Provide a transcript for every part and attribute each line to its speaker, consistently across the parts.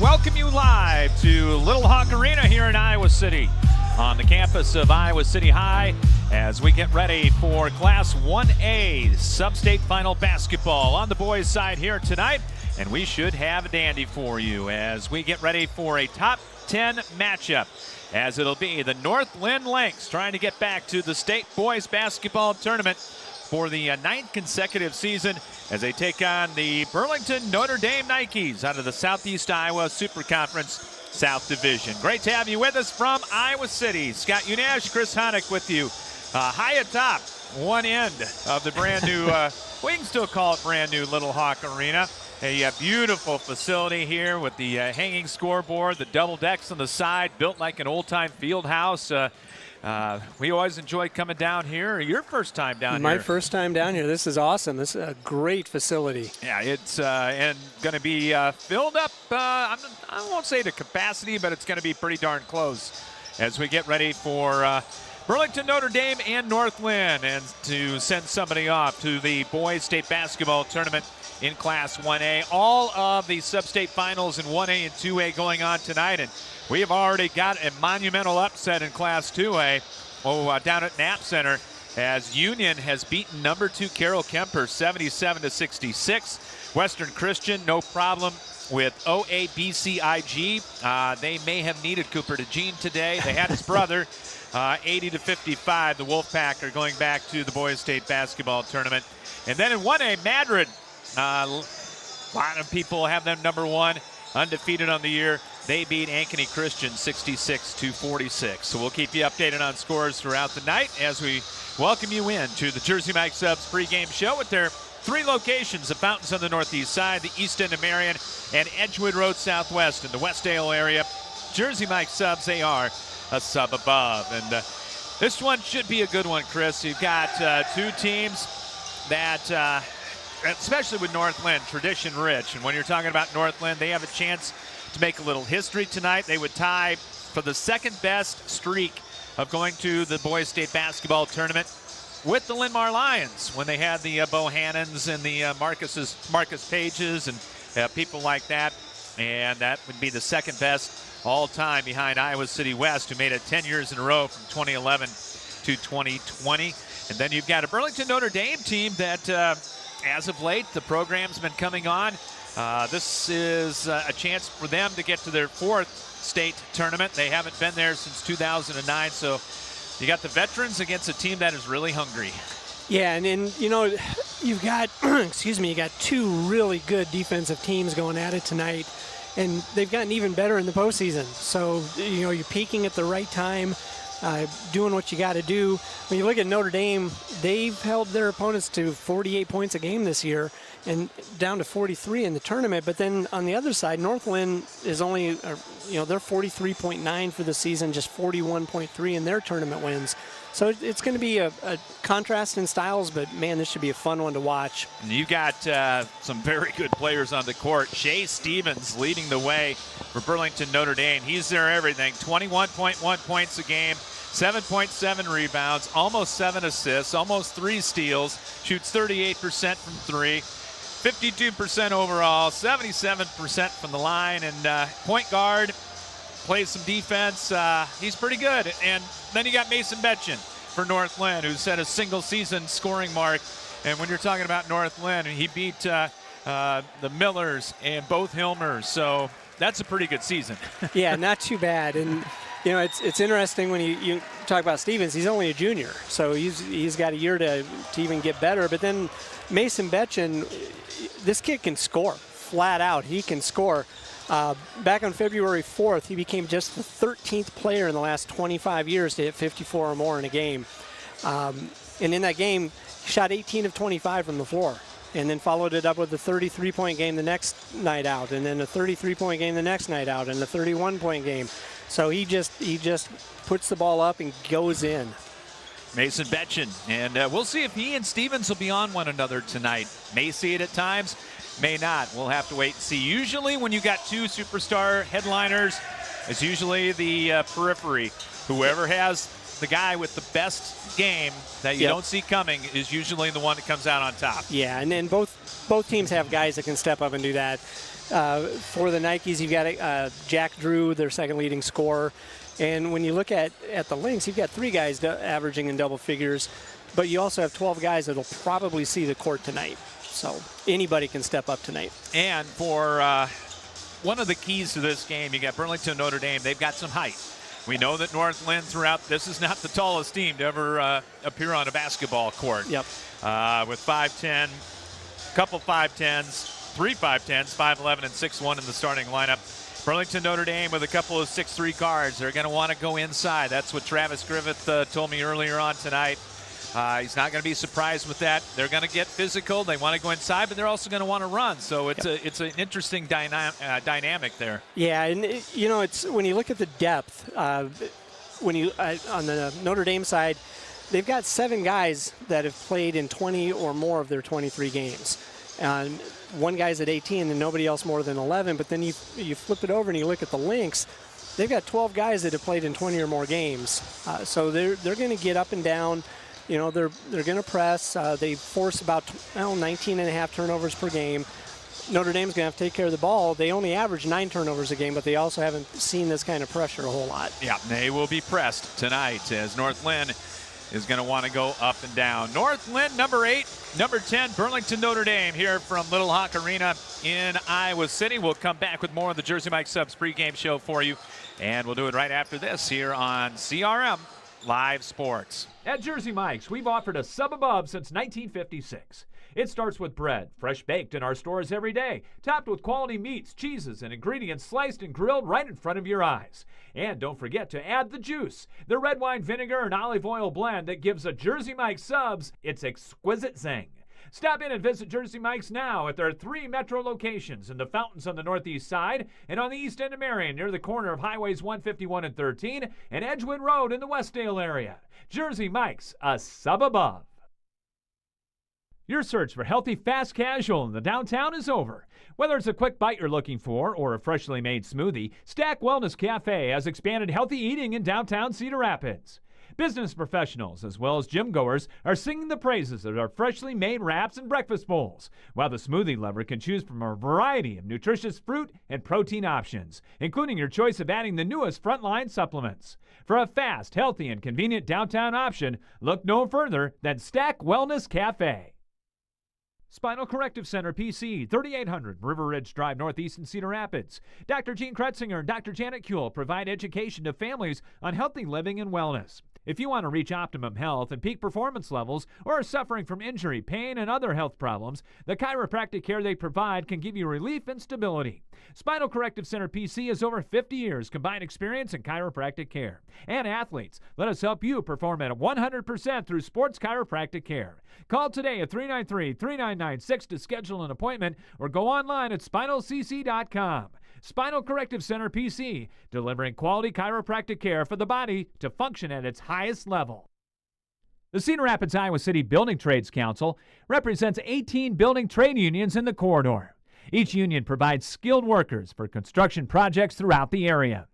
Speaker 1: welcome you live to Little Hawk Arena here in Iowa City on the campus of Iowa City High as we get ready for Class 1A Substate Final Basketball on the boys' side here tonight. And we should have a dandy for you as we get ready for a top 10 matchup, as it'll be the Linn Lynx trying to get back to the state boys basketball tournament for the ninth consecutive season as they take on the Burlington Notre Nikes out of the Southeast Iowa Super Conference South Division. Great to have you with us from Iowa City. Scott Unash, Chris Honick with you. High atop one end of the brand new, we can still call it brand new Little Hawk Arena. A beautiful facility here with the hanging scoreboard, the double decks on the side, built like an old-time field house. We always enjoy coming down here. Your first time down here?
Speaker 2: My first time down here. This is awesome. This is a great facility.
Speaker 1: Yeah, it's and going to be filled up. I won't say to capacity, but it's going to be pretty darn close as we get ready for Burlington Notre Dame and Linn, and to send somebody off to the boys state basketball tournament in Class 1A. All of the sub-state finals in 1A and 2A going on tonight, and we have already got a monumental upset in Class 2A down at Knapp Center as Union has beaten number 2 Carroll Kemper 77-66. Western Christian, no problem with OABCIG. They may have needed Cooper DeJean today. They had his brother. 80-55, the Wolfpack are going back to the boys state basketball tournament. And then in 1A, Madrid, a lot of people have them number 1, undefeated on the year. They beat Ankeny Christian 66-46. So we'll keep you updated on scores throughout the night as we welcome you in to the Jersey Mike Subs pregame show with their 3 locations: the Fountains on the northeast side, the east end of Marion, and Edgewood Road Southwest in the Westdale area. Jersey Mike Subs, they are a sub above. And this one should be a good one, Chris. You've got 2 teams that, especially with Linn, tradition rich. And when you're talking about Linn, they have a chance to make a little history tonight. They would tie for the second best streak of going to the boys state basketball tournament with the Linn-Mar Lions when they had the Bohannons and the Marcus Pages and people like that. And that would be the second best all time behind Iowa City West, who made it 10 years in a row from 2011 to 2020. And then you've got a Burlington Notre Dame team that, as of late, the program's been coming on. This is a chance for them to get to their 4th state tournament. They haven't been there since 2009, so you got the veterans against a team that is really hungry.
Speaker 2: Yeah, and you know, you've got, you got 2 really good defensive teams going at it tonight, and they've gotten even better in the postseason. So, you know, you're peaking at the right time, doing what you got to do. When you look at Notre Dame, they've held their opponents to 48 points a game this year and down to 43 in the tournament. But then on the other side, Linn is only, they're 43.9 for the season, just 41.3 in their tournament wins. So it's going to be a contrast in styles, but, man, this should be a fun one to watch.
Speaker 1: And you got some very good players on the court. Shea Stevens leading the way for Burlington Notre Dame. He's their everything. 21.1 points a game, 7.7 rebounds, almost 7 assists, almost 3 steals, shoots 38% from 3, 52% overall, 77% from the line, and point guard. Plays some defense. He's pretty good. And then you got Mason Betchen for Linn, who set a single-season scoring mark. And when you're talking about Linn, he beat the Millers and both Hilmers. So that's a pretty good season.
Speaker 2: Yeah, not too bad. And, you know, it's interesting when you talk about Stevens. He's only a junior, so he's got a year to even get better. But then Mason Betchen, this kid can score flat out. He can score. Back on February 4th, he became just the 13th player in the last 25 years to hit 54 or more in a game. And in that game, he shot 18 of 25 from the floor, and then followed it up with a 33-point game the next night out, and then a 33-point game the next night out, and a 31-point game. So he just puts the ball up and goes in.
Speaker 1: Mason Betchen, and we'll see if he and Stevens will be on one another tonight. May see it at times, may not. We'll have to wait and see. Usually when you got 2 superstar headliners, it's usually the periphery. Whoever has the guy with the best game that you don't see coming is usually the one that comes out on top.
Speaker 2: Yeah, and then both teams have guys that can step up and do that. For the Nikes, you've got Jack Drew, their second leading scorer. And when you look at the Lynx, you've got 3 guys averaging in double figures, but you also have 12 guys that will probably see the court tonight. So anybody can step up tonight.
Speaker 1: And for one of the keys to this game, you got Burlington Notre Dame. They've got some height. We know that North Linn throughout, this is not the tallest team to ever appear on a basketball court.
Speaker 2: Yep.
Speaker 1: With 5'10", couple 5'10s, 3 5'10s, 5'11", and 6'1" in the starting lineup. Burlington Notre Dame with a couple of 6'3" guards. They're going to want to go inside. That's what Travis Griffith told me earlier on tonight. He's not going to be surprised with that. They're going to get physical. They want to go inside, but they're also going to want to run. So it's an interesting dynamic there.
Speaker 2: Yeah, and it's when you look at the depth, when you on the Notre Dame side, they've got 7 guys that have played in 20 or more of their 23 games. One guy's at 18 and nobody else more than 11. But then you flip it over and you look at the Lynx. They've got 12 guys that have played in 20 or more games. So they're going to get up and down. They're going to press. They force about 19.5 turnovers per game. Notre Dame's going to have to take care of the ball. They only average 9 turnovers a game, but they also haven't seen this kind of pressure a whole lot.
Speaker 1: Yeah, they will be pressed tonight as North Linn is going to want to go up and down. North Linn, number 8, number 10, Burlington Notre Dame here from Little Hawk Arena in Iowa City. We'll come back with more of the Jersey Mike Subs pregame show for you, and we'll do it right after this here on CRM Live Sports.
Speaker 3: At Jersey Mike's, we've offered a sub above since 1956. It starts with bread, fresh baked in our stores every day, topped with quality meats, cheeses, and ingredients sliced and grilled right in front of your eyes. And don't forget to add the juice, the red wine vinegar and olive oil blend that gives a Jersey Mike's subs its exquisite zing. Stop in and visit Jersey Mike's now at their 3 metro locations in the Fountains on the northeast side and on the east end of Marion near the corner of Highways 151 and 13 and Edgewood Road in the Westdale area. Jersey Mike's, a sub above. Your search for healthy fast casual in the downtown is over. Whether it's a quick bite you're looking for or a freshly made smoothie, Stack Wellness Cafe has expanded healthy eating in downtown Cedar Rapids. Business professionals as well as gym goers are singing the praises of our freshly made wraps and breakfast bowls, while the smoothie lover can choose from a variety of nutritious fruit and protein options, including your choice of adding the newest frontline supplements. For a fast, healthy, and convenient downtown option, look no further than Stack Wellness Cafe. Spinal Corrective Center, PC, 3800 River Ridge Drive, Northeast in Cedar Rapids. Dr. Gene Kretzinger and Dr. Janet Kuehl provide education to families on healthy living and wellness. If you want to reach optimum health and peak performance levels or are suffering from injury, pain, and other health problems, the chiropractic care they provide can give you relief and stability. Spinal Corrective Center PC has over 50 years combined experience in chiropractic care. And athletes, let us help you perform at 100% through sports chiropractic care. Call today at 393-3996 to schedule an appointment or go online at spinalcc.com. Spinal Corrective Center PC, delivering quality chiropractic care for the body to function at its highest level. The Cedar Rapids, Iowa City Building Trades Council represents 18 building trade unions in the corridor. Each union provides skilled workers for construction projects throughout the area.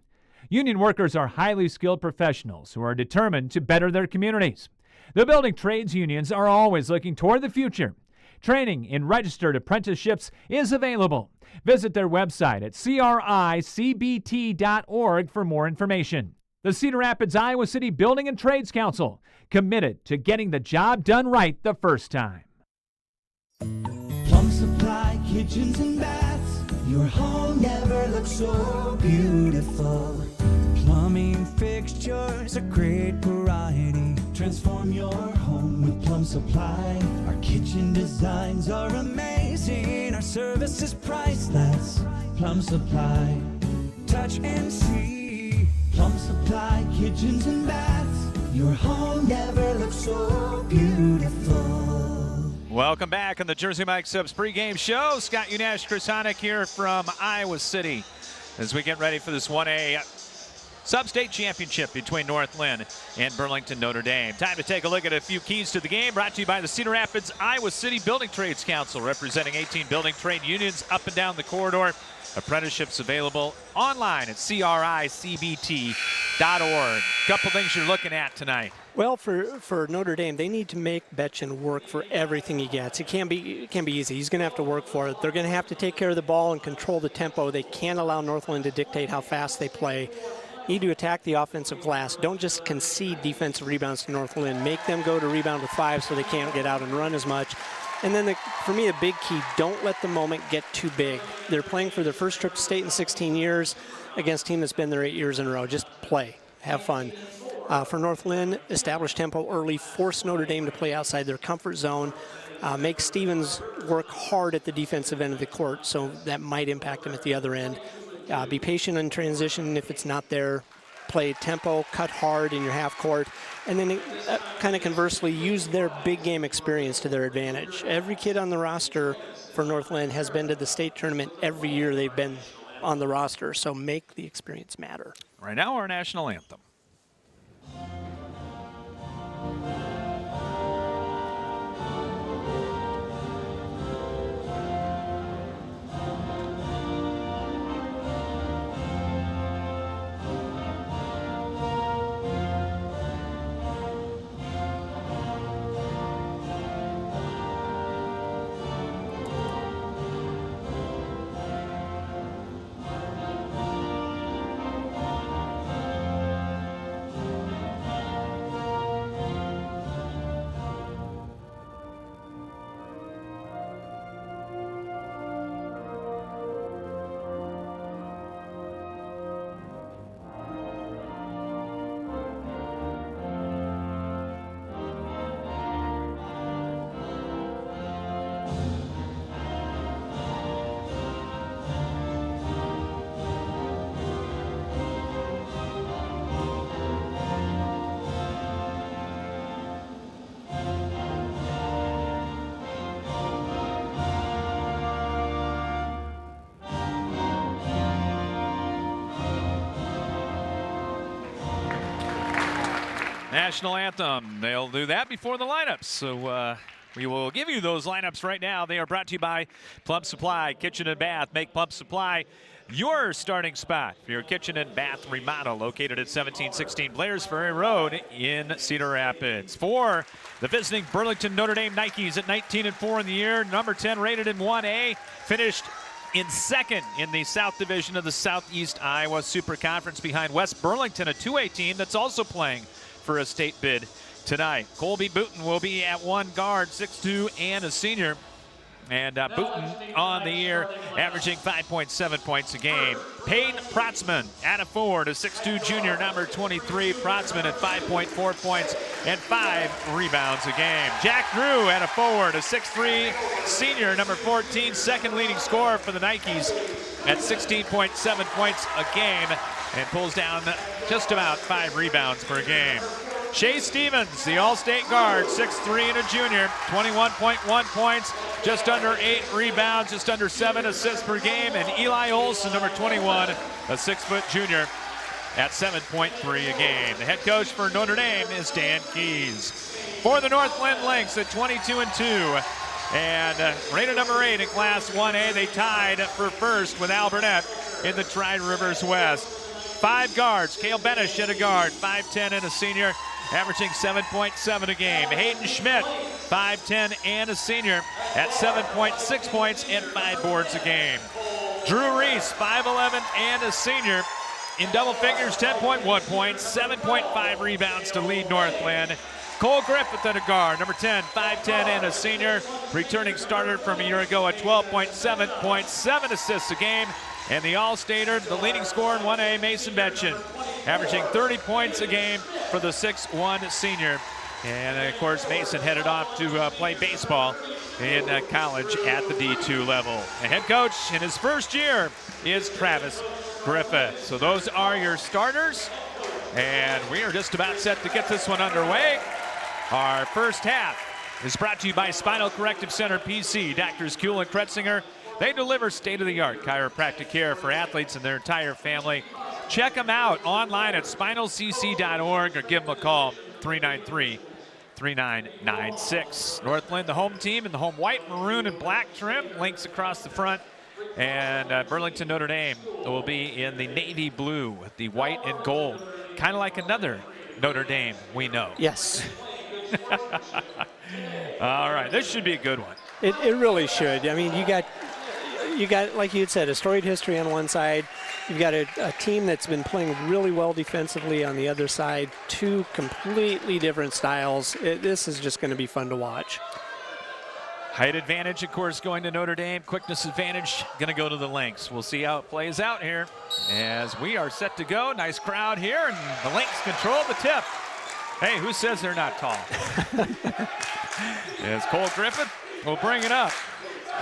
Speaker 3: Union workers are highly skilled professionals who are determined to better their communities. The building trades unions are always looking toward the future. Training in registered apprenticeships is available. Visit their website at cricbt.org for more information. The Cedar Rapids, Iowa City Building and Trades Council, committed to getting the job done right the first time.
Speaker 4: Plum Supply kitchens and baths, your home never looks so beautiful. Plumbing fixtures, a great variety. Transform your home with Plum Supply. Our kitchen designs are amazing. Our service is priceless. Plum Supply, touch and see. Plum Supply kitchens and baths, your home never looks so beautiful.
Speaker 1: Welcome back on the Jersey Mike Subs pregame show. Scott Unash, Chris Honick here from Iowa City as we get ready for this 1A Substate championship between North Linn and Burlington Notre Dame. Time to take a look at a few keys to the game, brought to you by the Cedar Rapids Iowa City Building Trades Council, representing 18 building trade unions up and down the corridor. Apprenticeships available online at cricbt.org. Couple things you're looking at tonight.
Speaker 2: Well, for Notre Dame, they need to make Betchen work for everything he gets. It can't be easy. He's going to have to work for it. They're going to have to take care of the ball and control the tempo. They can't allow Northland to dictate how fast they play. Need to attack the offensive glass. Don't just concede defensive rebounds to Northland. Make them go to rebound with 5 so they can't get out and run as much. And then, for me, the big key, don't let the moment get too big. They're playing for their first trip to state in 16 years against a team that's been there 8 years in a row. Just play. Have fun. For North Linn, establish tempo early, force Notre Dame to play outside their comfort zone, make Stevens work hard at the defensive end of the court, so that might impact him at the other end. Be patient in transition if it's not there. Play tempo, cut hard in your half court, and then kind of conversely use their big game experience to their advantage. Every kid on the roster for North Linn has been to the state tournament every year they've been on the roster, so make the experience matter.
Speaker 1: Right now, our national anthem. National anthem. They'll do that before the lineups. So we will give you those lineups right now. They are brought to you by Plum Supply, Kitchen and Bath. Make Plum Supply your starting spot for your kitchen and bath remodel, located at 1716 Blairs Ferry Road in Cedar Rapids. For the visiting Burlington Notre Dame Nikes at 19-4 in the year, number 10 rated in 1A, finished in second in the South Division of the Southeast Iowa Super Conference behind West Burlington, a 2A team that's also playing for a state bid tonight. Colby Booten will be at one guard, 6'2", and a senior. And Booten on the year, averaging 5.7 points a game. Payne Protzman at a forward, a 6'2" junior, number 23. Protzman at 5.4 points and 5 rebounds a game. Jack Drew at a forward, a 6'3" senior, number 14, second leading scorer for the Nikes at 16.7 points a game and pulls down just about 5 rebounds per game. Shea Stevens, the All-State guard, 6'3" and a junior, 21.1 points, just under 8 rebounds, just under 7 assists per game. And Eli Olson, number 21, a 6-foot junior, at 7.3 a game. The head coach for Notre Dame is Dan Keys. For the North Linn Lynx at 22-2, and rated number 8 in Class 1A, they tied for first with Alburnett in the Tri-Rivers West. 5 guards, Cale Benish at a guard, 5'10" and a senior, averaging 7.7 a game. Hayden Schmidt, 5'10" and a senior, at 7.6 points and 5 boards a game. Drew Reese, 5'11" and a senior, in double figures, 10.1 points, 7.5 rebounds to lead North Linn. Cole Griffith at a guard, number 10, 5'10" and a senior, returning starter from a year ago at 12.7 points, 7 assists a game. And the All-Stater, the leading scorer in 1A, Mason Betchen, averaging 30 points a game for the 6'1" senior. And, of course, Mason headed off to play baseball in college at the D2 level. The head coach in his first year is Travis Griffith. So those are your starters. And we are just about set to get this one underway. Our first half is brought to you by Spinal Corrective Center PC, Doctors Kuhl and Kretzinger. They deliver state-of-the-art chiropractic care for athletes and their entire family. Check them out online at spinalcc.org or give them a call, 393-3996. North Linn, the home team, in the home white, maroon, and black trim. Lynx across the front. And Burlington Notre Dame will be in the navy blue with the white and gold. Kind of like another Notre Dame we know.
Speaker 2: Yes.
Speaker 1: All right, this should be a good one.
Speaker 2: It really should. I mean, you got, like you had said, a storied history on one side. You've got a team that's been playing really well defensively on the other side. Two completely different styles. This is just going to be fun to watch.
Speaker 1: Height advantage, of course, going to Notre Dame. Quickness advantage going to go to the Lynx. We'll see how it plays out here as we are set to go. Nice crowd here, and the Lynx control the tip. Hey, who says they're not tall? As Cole Griffith will bring it up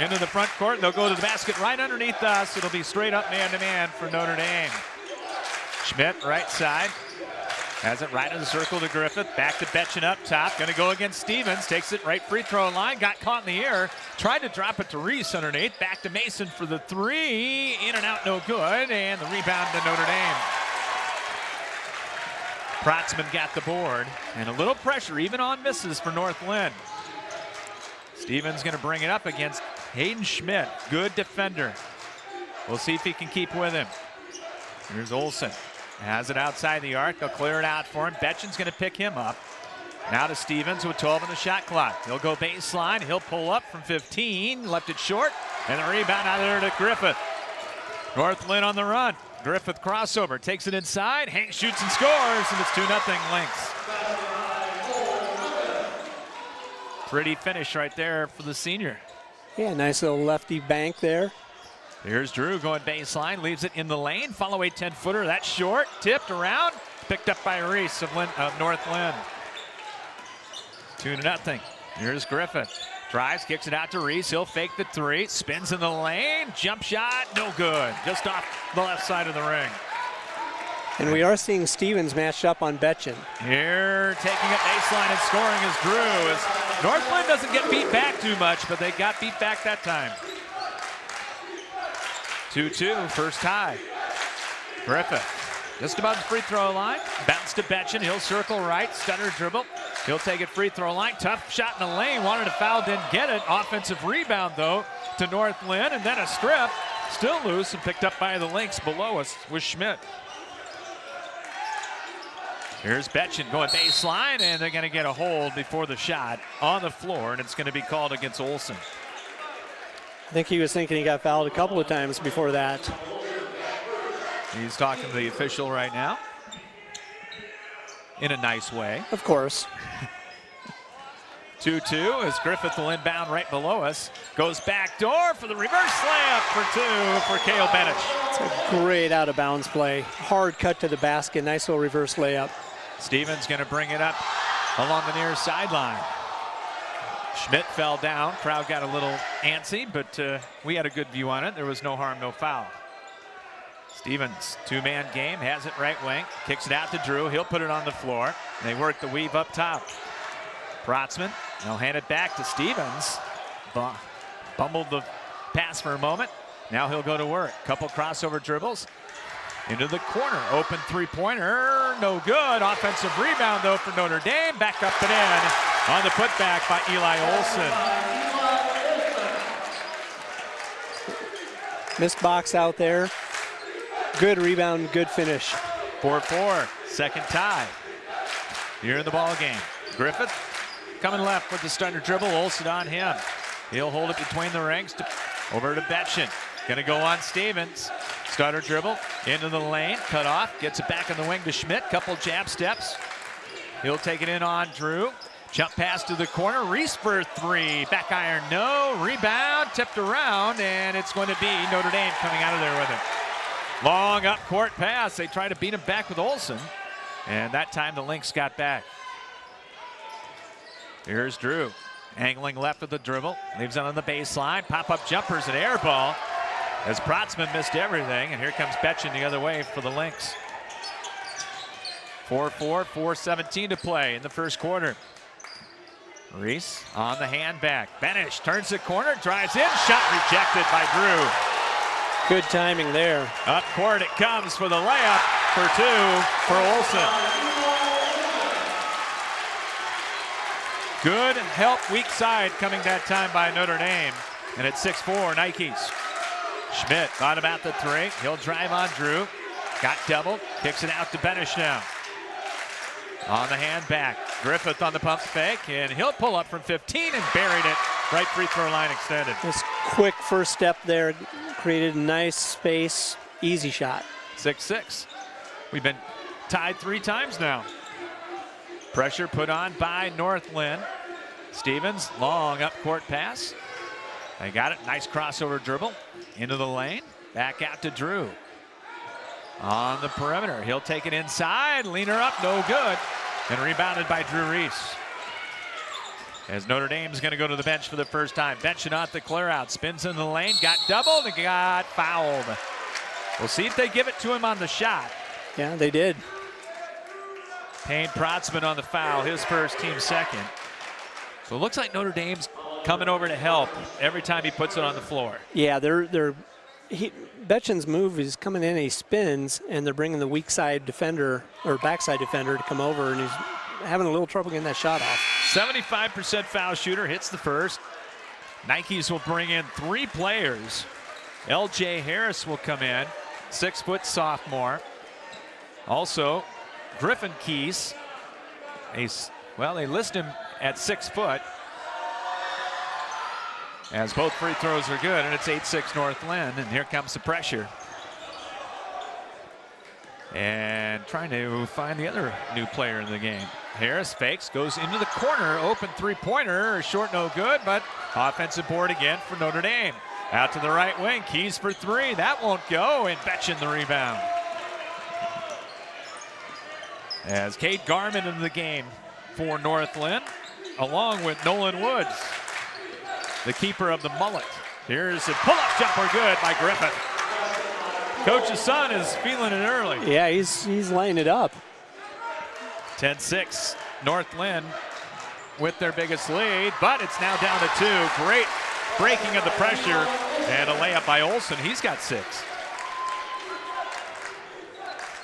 Speaker 1: into the front court. They'll go to the basket right underneath us. It'll be straight up man-to-man for Notre Dame. Schmidt, right side. Has it right in the circle to Griffith. Back to Betchen up top. Going to go against Stevens. Takes it right free throw line. Got caught in the air. Tried to drop it to Reese underneath. Back to Mason for the three. In and out, no good. And the rebound to Notre Dame. Protzman got the board. And a little pressure even on misses for North Linn. Stevens going to bring it up against Hayden Schmidt. Good defender. We'll see if he can keep with him. Here's Olsen. Has it outside the arc. They'll clear it out for him. Betchen's going to pick him up. Now to Stevens with 12 on the shot clock. He'll go baseline. He'll pull up from 15. Left it short. And the rebound out there to Griffith. North Linn on the run. Griffith crossover. Takes it inside. Hank shoots and scores. And it's 2-0 Lynx. Pretty finish right there for the senior.
Speaker 2: Yeah, nice little lefty bank there.
Speaker 1: Here's Drew going baseline, leaves it in the lane. Follow a 10-footer, that's short, tipped around, picked up by Reese of North Linn. 2-0. Here's Griffith. Drives, kicks it out to Reese. He'll fake the three, spins in the lane, jump shot, no good. Just off the left side of the ring.
Speaker 2: And we are seeing Stevens matched up on Betchen.
Speaker 1: Here, taking it baseline and scoring is Drew. As North Linn doesn't get beat back too much, but they got beat back that time. 2-2, first tie. Griffith, just about the free throw line. Bounce to Betchen, he'll circle right, stutter dribble. He'll take it free throw line, tough shot in the lane, wanted to foul, didn't get it. Offensive rebound though to North Linn, and then a strip. Still loose and picked up by the Lynx below us with Schmidt. Here's Betchen going baseline, and they're going to get a hold before the shot on the floor, and it's going to be called against Olsen.
Speaker 2: I think he was thinking he got fouled a couple of times before that.
Speaker 1: He's talking to the official right now in a nice way.
Speaker 2: Of course.
Speaker 1: 2-2 as Griffith will inbound right below us. Goes back door for the reverse layup for two for Cale Benich.
Speaker 2: It's a great out of bounds play. Hard cut to the basket. Nice little reverse layup.
Speaker 1: Stevens going to bring it up along the near sideline. Schmidt fell down. Crowd got a little antsy, but we had a good view on it. There was no harm, no foul. Stevens, two-man game, has it right wing. Kicks it out to Drew. He'll put it on the floor. They work the weave up top. Protzman, they'll hand it back to Stevens. Bumbled the pass for a moment. Now he'll go to work. Couple crossover dribbles. Into the corner. Open three-pointer. No good. Offensive rebound, though, for Notre Dame. Back up and in on the putback by Eli Olsen.
Speaker 2: Missed box out there. Good rebound, good finish.
Speaker 1: 4-4, second tie. Here in the ball game. Griffith coming left with the stutter dribble. Olsen on him. He'll hold it between the rings. Over to Betchen. Gonna go on Stevens. Stutter dribble into the lane. Cut off. Gets it back on the wing to Schmidt. Couple jab steps. He'll take it in on Drew. Jump pass to the corner. Reese for three. Back iron, no. Rebound. Tipped around. And it's going to be Notre Dame coming out of there with it. Long up court pass. They try to beat him back with Olsen. And that time the Lynx got back. Here's Drew. Angling left with the dribble. Leaves it on the baseline. Pop-up jumpers and air ball. As Protzman missed everything. And here comes Betchen the other way for the Lynx. 4-4, 4:17 to play in the first quarter. Reese on the hand back. Benich turns the corner, drives in. Shot rejected by Drew.
Speaker 2: Good timing there.
Speaker 1: Up court it comes for the layup. for 2 for Olson. Good help weak side coming that time by Notre Dame. And it's 6-4 Nikes. Schmidt thought about the 3. He'll drive on Drew. Got doubled. Kicks it out to Benish now. On the hand back. Griffith on the pump fake. And he'll pull up from 15 and buried it. Right free throw line extended.
Speaker 2: This quick first step there created a nice space. Easy shot.
Speaker 1: 6-6. We've been tied 3 times now. Pressure put on by North Linn. Stevens, long up court pass. They got it. Nice crossover dribble into the lane. Back out to Drew. On the perimeter. He'll take it inside. Leaner up. No good. And rebounded by Drew Reese. As Notre Dame's going to go to the bench for the first time. Benching off the clear out. Spins in the lane. Got doubled and got fouled. We'll see if they give it to him on the shot.
Speaker 2: Yeah, they did.
Speaker 1: Payne Protzman on the foul. His first, team second. So it looks like Notre Dame's coming over to help every time he puts it on the floor.
Speaker 2: Yeah, Betchen's move is coming in, he spins, and they're bringing the weak side defender or backside defender to come over, and he's having a little trouble getting that shot off.
Speaker 1: 75% foul shooter, hits the first. Nikes will bring in 3 players. L.J. Harris will come in, 6-foot sophomore. Also, Griffin Keys. They list him at 6 foot. As both free throws are good, and it's 8-6 North Linn, and here comes the pressure. And trying to find the other new player in the game. Harris fakes, goes into the corner, open three-pointer, short no good, but offensive board again for Notre Dame. Out to the right wing, Keys for 3, that won't go, and Betchen the rebound. As Cade Garman into the game for North Linn, along with Nolan Woods, the keeper of the mullet. Here's a pull-up jumper, good by Griffith. Coach's son is feeling it early.
Speaker 2: Yeah, he's laying it up.
Speaker 1: 10-6, North Linn with their biggest lead, but it's now down to 2. Great breaking of the pressure, and a layup by Olson. He's got 6.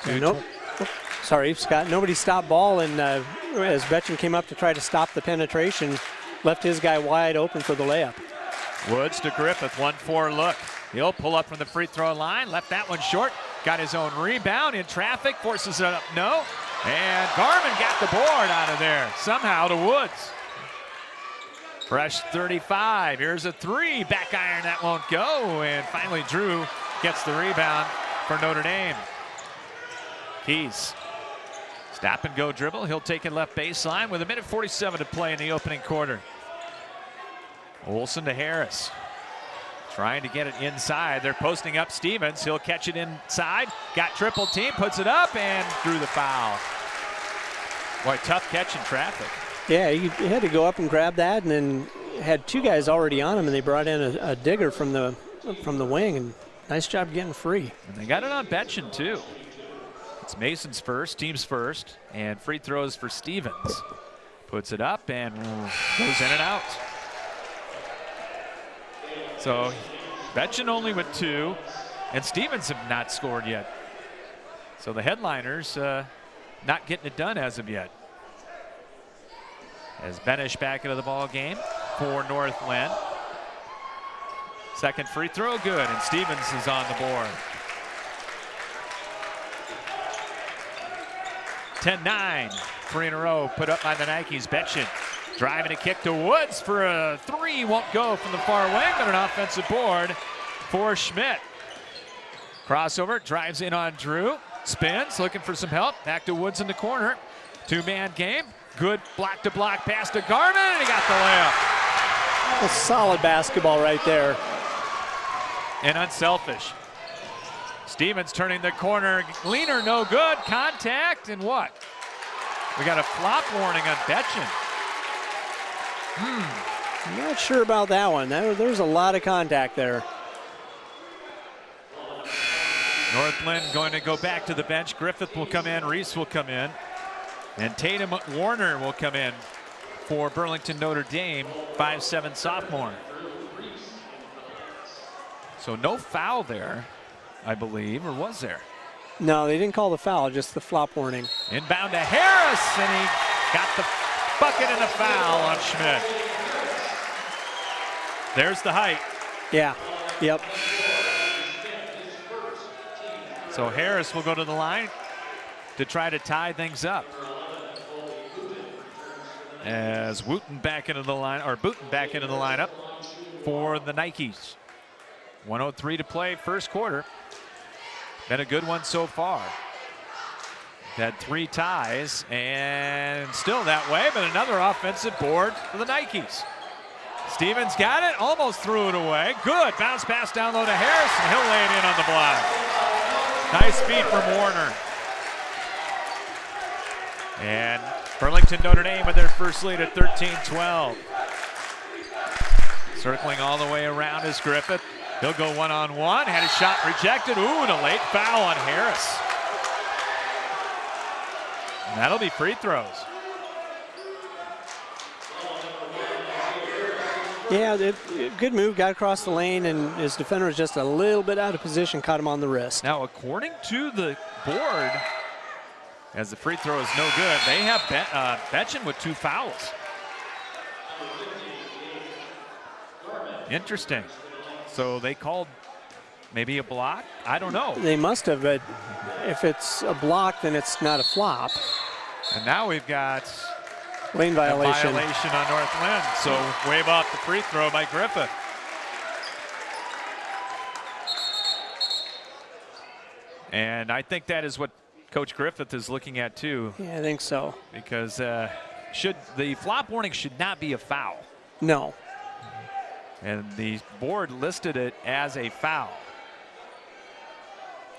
Speaker 2: Nope. Sorry, Scott. Nobody stopped ball, and as Betchen came up to try to stop the penetration, left his guy wide open for the layup.
Speaker 1: Woods to Griffith, 1-4 look. He'll pull up from the free throw line, left that one short, got his own rebound in traffic, forces it up, no. And Garman got the board out of there, somehow to Woods. Fresh 35, here's a 3, back iron, that won't go. And finally Drew gets the rebound for Notre Dame. Keys. Stop and go dribble. He'll take it left baseline with 1:47 to play in the opening quarter. Olson to Harris. Trying to get it inside. They're posting up Stevens. He'll catch it inside. Got triple team, puts it up, and drew the foul. Boy, tough catch in traffic.
Speaker 2: Yeah, he had to go up and grab that, and then had 2 guys already on him, and they brought in a digger from the wing, and nice job getting free.
Speaker 1: And they got it on Betchen, too. It's Mason's first, team's first, and free throws for Stevens. Puts it up and goes in and out. So Betchen only with 2, and Stevens have not scored yet. So the headliners not getting it done as of yet. As Benish back into the ball game for North Linn. Second free throw, good, and Stevens is on the board. 10-9, 3 in a row put up by the Nikes. Betchen driving a kick to Woods for a 3, won't go from the far wing, but an offensive board for Schmidt. Crossover, drives in on Drew, spins, looking for some help. Back to Woods in the corner. 2-man game. Good block-to-block pass to Garman, and he got the layup.
Speaker 2: A solid basketball right there.
Speaker 1: And unselfish. Stevens turning the corner. Leaner, no good. Contact, and what? We got a flop warning on Betchen.
Speaker 2: I'm not sure about that one. There's a lot of contact there.
Speaker 1: North Linn going to go back to the bench. Griffith will come in. Reese will come in. And Tatum Warner will come in for Burlington Notre Dame, 5'7" sophomore. So no foul there, I believe, or was there?
Speaker 2: No, they didn't call the foul, just the flop warning.
Speaker 1: Inbound to Harris, and he got the bucket and the foul on Schmidt. There's the height.
Speaker 2: Yeah, yep.
Speaker 1: So Harris will go to the line to try to tie things up. As Wooten back into the line, or Booten back into the lineup for the Nikes. 1:03 to play, first quarter. Been a good one so far. Had 3 ties and still that way, but another offensive board for the Nikes. Stevens got it, almost threw it away. Good, bounce pass down low to Harris, and he'll lay it in on the block. Nice speed from Warner. And Burlington Notre Dame with their first lead at 13-12. Circling all the way around is Griffith. He'll go one-on-one, had his shot rejected. Ooh, and a late foul on Harris. And that'll be free throws.
Speaker 2: Yeah, good move, got across the lane, and his defender was just a little bit out of position, caught him on the wrist.
Speaker 1: Now, according to the board, as the free throw is no good, they have Betchen with 2 fouls. Interesting. So they called maybe a block? I don't know.
Speaker 2: They must have, but if it's a block, then it's not a flop.
Speaker 1: And now we've got
Speaker 2: lane violation.
Speaker 1: A violation on North Linn. So wave off the free throw by Griffith. And I think that is what Coach Griffith is looking at too.
Speaker 2: Yeah, I think so.
Speaker 1: Because the flop warning should not be a foul.
Speaker 2: No.
Speaker 1: And the board listed it as a foul.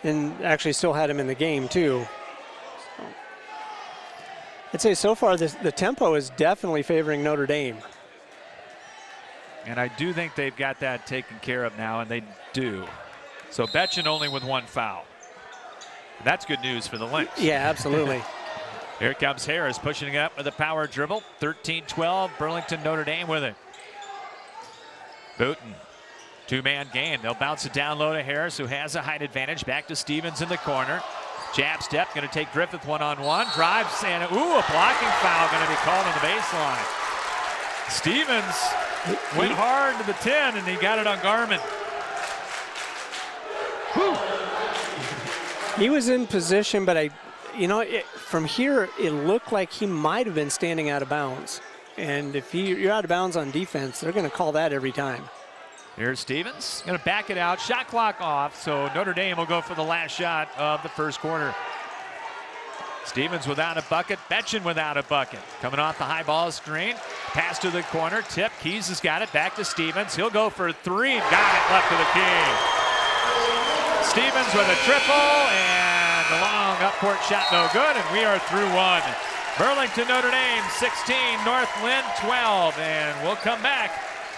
Speaker 2: And actually still had him in the game too. So I'd say so far the tempo is definitely favoring Notre Dame.
Speaker 1: And I do think they've got that taken care of now, and they do. So Betchen only with 1 foul. That's good news for the Lynx.
Speaker 2: Yeah, absolutely.
Speaker 1: Here comes Harris pushing it up with a power dribble. 13-12, Burlington Notre Dame with it. Booten, 2-man game. They'll bounce it down low to Harris, who has a height advantage. Back to Stevens in the corner. Jab step, going to take Griffith one-on-one. Drives, and a blocking foul going to be called on the baseline. Stevens went hard to the 10, and he got it on Garmin.
Speaker 2: Whew. He was in position, but from here, it looked like he might have been standing out of bounds. And if you're out of bounds on defense, they're going to call that every time.
Speaker 1: Here's Stevens, going to back it out. Shot clock off, so Notre Dame will go for the last shot of the first quarter. Stevens without a bucket, Betchen without a bucket. Coming off the high ball screen, pass to the corner, tip, Keys has got it, back to Stevens. He'll go for 3, and got it left of the key. Stevens with a triple, and the long up-court shot no good, and we are through 1. Burlington Notre Dame 16, North Linn 12, and we'll come back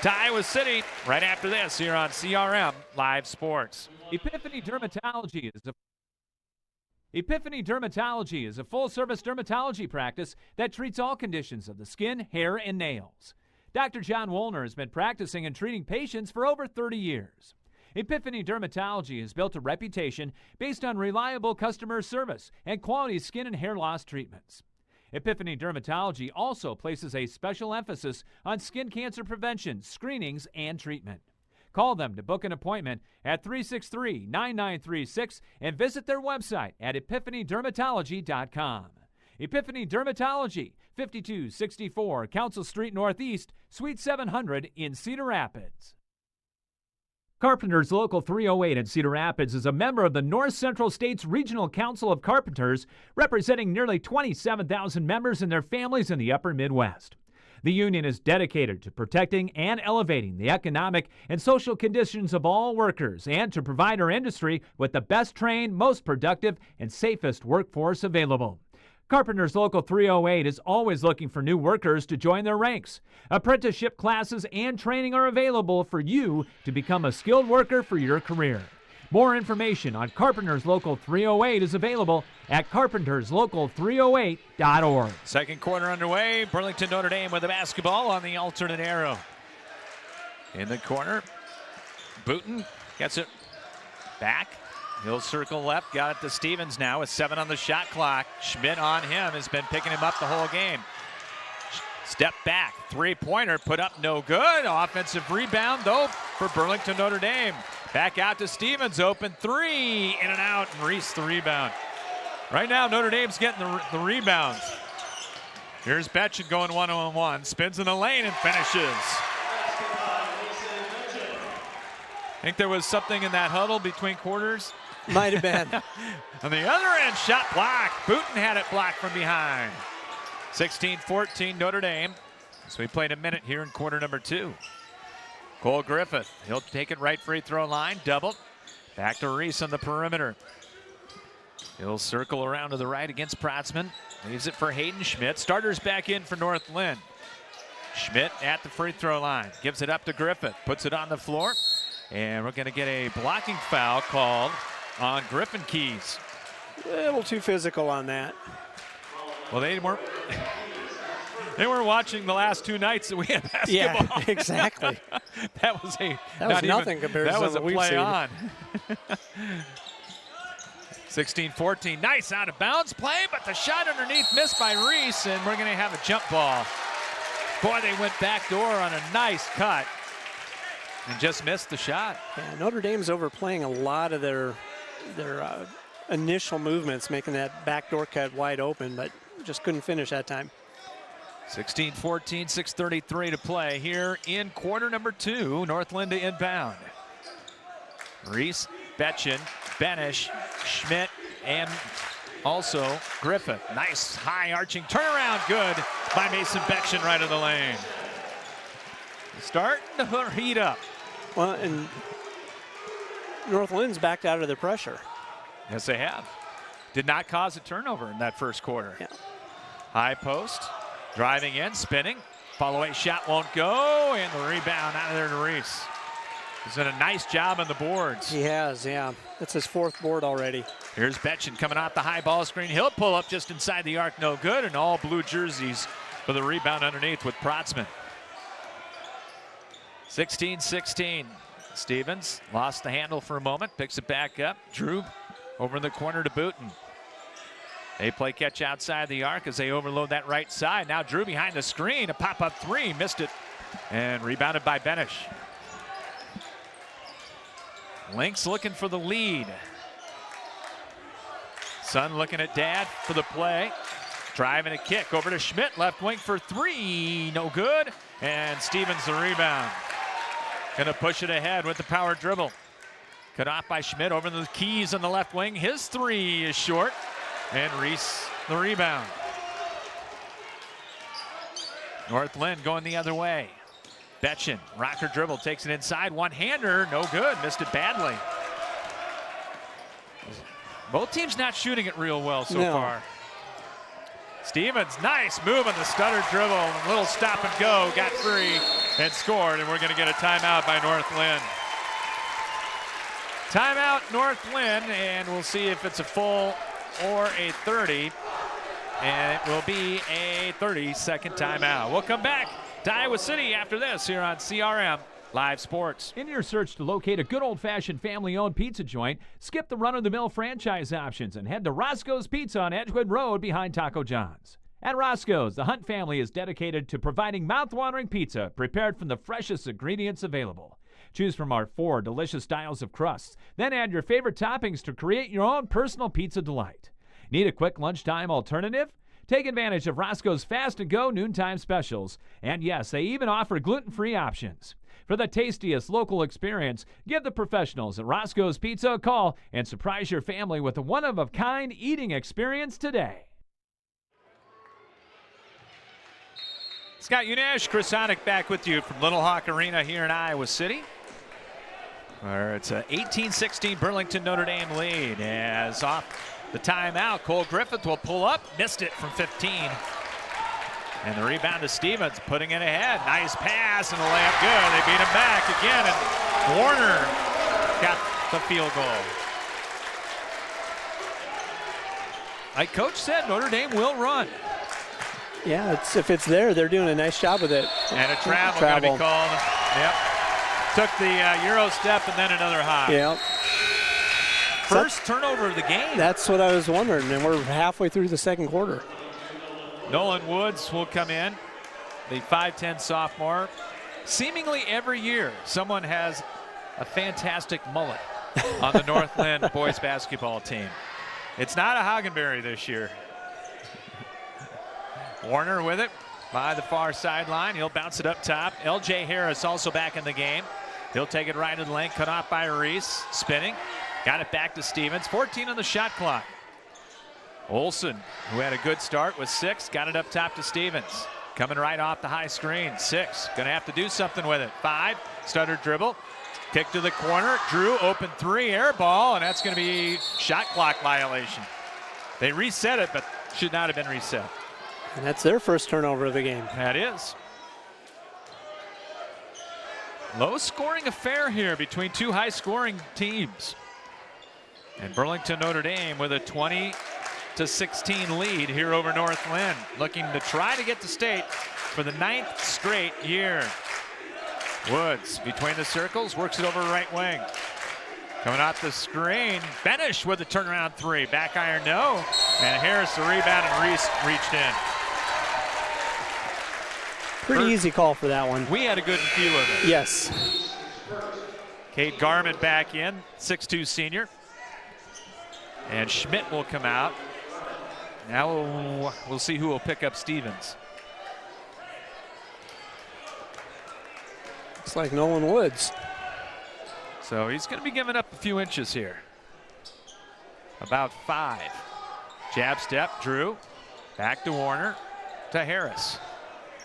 Speaker 1: to Iowa City right after this here on CRM Live Sports.
Speaker 3: Epiphany Dermatology is a full-service dermatology practice that treats all conditions of the skin, hair, and nails. Dr. John Woolner has been practicing and treating patients for over 30 years. Epiphany Dermatology has built a reputation based on reliable customer service and quality skin and hair loss treatments. Epiphany Dermatology also places a special emphasis on skin cancer prevention, screenings, and treatment. Call them to book an appointment at 363-9936 and visit their website at epiphanydermatology.com. Epiphany Dermatology, 5264 Council Street Northeast, Suite 700 in Cedar Rapids. Carpenters Local 308 in Cedar Rapids is a member of the North Central States Regional Council of Carpenters, representing nearly 27,000 members and their families in the upper Midwest. The union is dedicated to protecting and elevating the economic and social conditions of all workers and to provide our industry with the best trained, most productive, and safest workforce available. Carpenters Local 308 is always looking for new workers to join their ranks. Apprenticeship classes and training are available for you to become a skilled worker for your career. More information on Carpenters Local 308 is available at carpenterslocal308.org.
Speaker 1: Second quarter underway. Burlington Notre Dame with the basketball on the alternate arrow. In the corner, Booten gets it back. He'll circle left, got it to Stevens now with 7 on the shot clock. Schmidt on him, has been picking him up the whole game. Step back, three-pointer, put up no good. Offensive rebound, though, for Burlington Notre Dame. Back out to Stevens, open three, in and out, and Reese the rebound. Right now, Notre Dame's getting the rebounds. Here's Betchen going one-on-one, spins in the lane and finishes. Think there was something in that huddle between quarters?
Speaker 2: Might have been.
Speaker 1: On the other end, shot blocked. Booten had it blocked from behind. 16-14 Notre Dame. So we played a minute here in quarter number 2. Cole Griffith, he'll take it right free throw line, doubled. Back to Reese on the perimeter. He'll circle around to the right against Protzman. Leaves it for Hayden Schmidt. Starters back in for North Linn. Schmidt at the free throw line. Gives it up to Griffith. Puts it on the floor. And we're going to get a blocking foul called on Griffin Keys.
Speaker 2: A little too physical on that.
Speaker 1: Well, they weren't watching the last 2 nights that we had basketball.
Speaker 2: Yeah, exactly.
Speaker 1: That was
Speaker 2: nothing compared to
Speaker 1: that was a
Speaker 2: something we've
Speaker 1: play
Speaker 2: seen.
Speaker 1: on. 16-14, nice out of bounds play, but the shot underneath missed by Reese, and we're going to have a jump ball. Boy, they went back door on a nice cut and just missed the shot.
Speaker 2: Yeah, Notre Dame's overplaying a lot of their initial movements, making that backdoor cut wide open, but just couldn't finish that time.
Speaker 1: 16-14, 6:33 to play here in quarter number 2. North Linn to inbound. Reese, Betchen, Benish, Schmidt, and also Griffith. Nice high arching turnaround, good by Mason Betchen right in the lane. Starting to heat up.
Speaker 2: Well, and North Lynn's backed out of the pressure.
Speaker 1: Yes, they have. Did not cause a turnover in that first quarter.
Speaker 2: Yeah.
Speaker 1: High post, driving in, spinning. Follow-away shot won't go, and the rebound out of there to Reese. He's done a nice job on the boards.
Speaker 2: He has, yeah. That's his 4th board already.
Speaker 1: Here's Betchen coming off the high ball screen. He'll pull up just inside the arc, no good, and all blue jerseys for the rebound underneath with Protzman. 16-16. Stevens lost the handle for a moment, picks it back up. Drew over in the corner to Booten. They play catch outside the arc as they overload that right side. Now Drew behind the screen, a pop-up 3, missed it, and rebounded by Benish. Lynx looking for the lead. Son looking at Dad for the play. Driving a kick over to Schmidt, left wing for 3, no good. And Stevens the rebound. Gonna push it ahead with the power dribble. Cut off by Schmidt over the Keys on the left wing. His 3 is short. And Reese the rebound. North Linn going the other way. Betchen, rocker dribble, takes it inside. One-hander, no good, missed it badly. Both teams not shooting it real well so far. Stevens, nice move on the stutter dribble. Little stop and go, got free and scored, and we're going to get a timeout by North Linn. Timeout North Linn, and we'll see if it's a full or a 30, and it will be a 30-second timeout. We'll come back to Iowa City after this here on CRM Live Sports.
Speaker 3: In your search to locate a good old-fashioned family-owned pizza joint, skip the run-of-the-mill franchise options and head to Roscoe's Pizza on Edgewood Road behind Taco John's. At Roscoe's, the Hunt family is dedicated to providing mouth-watering pizza prepared from the freshest ingredients available. Choose from our 4 delicious styles of crusts, then add your favorite toppings to create your own personal pizza delight. Need a quick lunchtime alternative? Take advantage of Roscoe's Fast and Go noontime specials. And yes, they even offer gluten-free options. For the tastiest local experience, give the professionals at Roscoe's Pizza a call and surprise your family with a one-of-a-kind eating experience today.
Speaker 1: Scott Unash, Chris Sonic back with you from Little Hawk Arena here in Iowa City, where it's a 18-16 Burlington Notre Dame lead. As off the timeout, Cole Griffith will pull up, missed it from 15. And the rebound to Stevens, putting it ahead. Nice pass and the layup good. They beat him back again, and Warner got the field goal. Like Coach said, Notre Dame will run.
Speaker 2: Yeah, if it's there, they're doing a nice job with it.
Speaker 1: And a travel going to be called. Yep. Took the Euro step and then another high.
Speaker 2: Yep.
Speaker 1: First turnover of the game.
Speaker 2: That's what I was wondering, and we're halfway through the second quarter.
Speaker 1: Nolan Woods will come in, the 5'10 sophomore. Seemingly every year, someone has a fantastic mullet on the North Linn boys basketball team. It's not a Hagenberry this year. Warner with it by the far sideline. He'll bounce it up top. L.J. Harris also back in the game. He'll take it right in the lane, cut off by Reese. Spinning. Got it back to Stevens. 14 on the shot clock. Olsen, who had a good start with 6, got it up top to Stevens. Coming right off the high screen. 6, gonna have to do something with it. 5, stutter dribble. Kick to the corner. Drew, open 3, air ball, and that's gonna be shot clock violation. They reset it, but should not have been reset.
Speaker 2: And that's their first turnover of the game.
Speaker 1: That is. Low scoring affair here between two high scoring teams. And Burlington Notre Dame with a 20-16 lead here over North Linn, looking to try to get to state for the 9th straight year. Woods between the circles, works it over right wing. Coming off the screen, Benish with a turnaround 3. Back iron, no. And Harris the rebound, and Reese reached in.
Speaker 2: Pretty easy call for that one.
Speaker 1: We had a good feel of it.
Speaker 2: Yes.
Speaker 1: Kate Garment back in, 6'2 senior. And Schmidt will come out. Now we'll see who will pick up Stevens.
Speaker 2: Looks like Nolan Woods.
Speaker 1: So he's going to be giving up a few inches here. About 5. Jab step, Drew. Back to Warner, to Harris.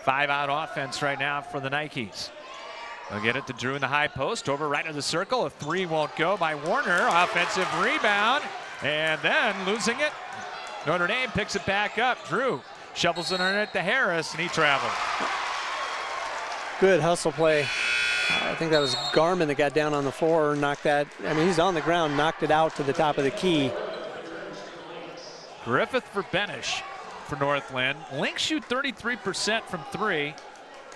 Speaker 1: 5-out offense right now for the Nikes. They'll get it to Drew in the high post, over right of the circle. A 3 won't go by Warner. Offensive rebound, and then losing it. Notre Dame picks it back up. Drew shovels it underneath to Harris, and he traveled.
Speaker 2: Good hustle play. I think that was Garmin that got down on the floor, knocked that. I mean, he's on the ground, knocked it out to the top of the key.
Speaker 1: Griffith for Benish for North Linn. Lynx shoot 33% from 3.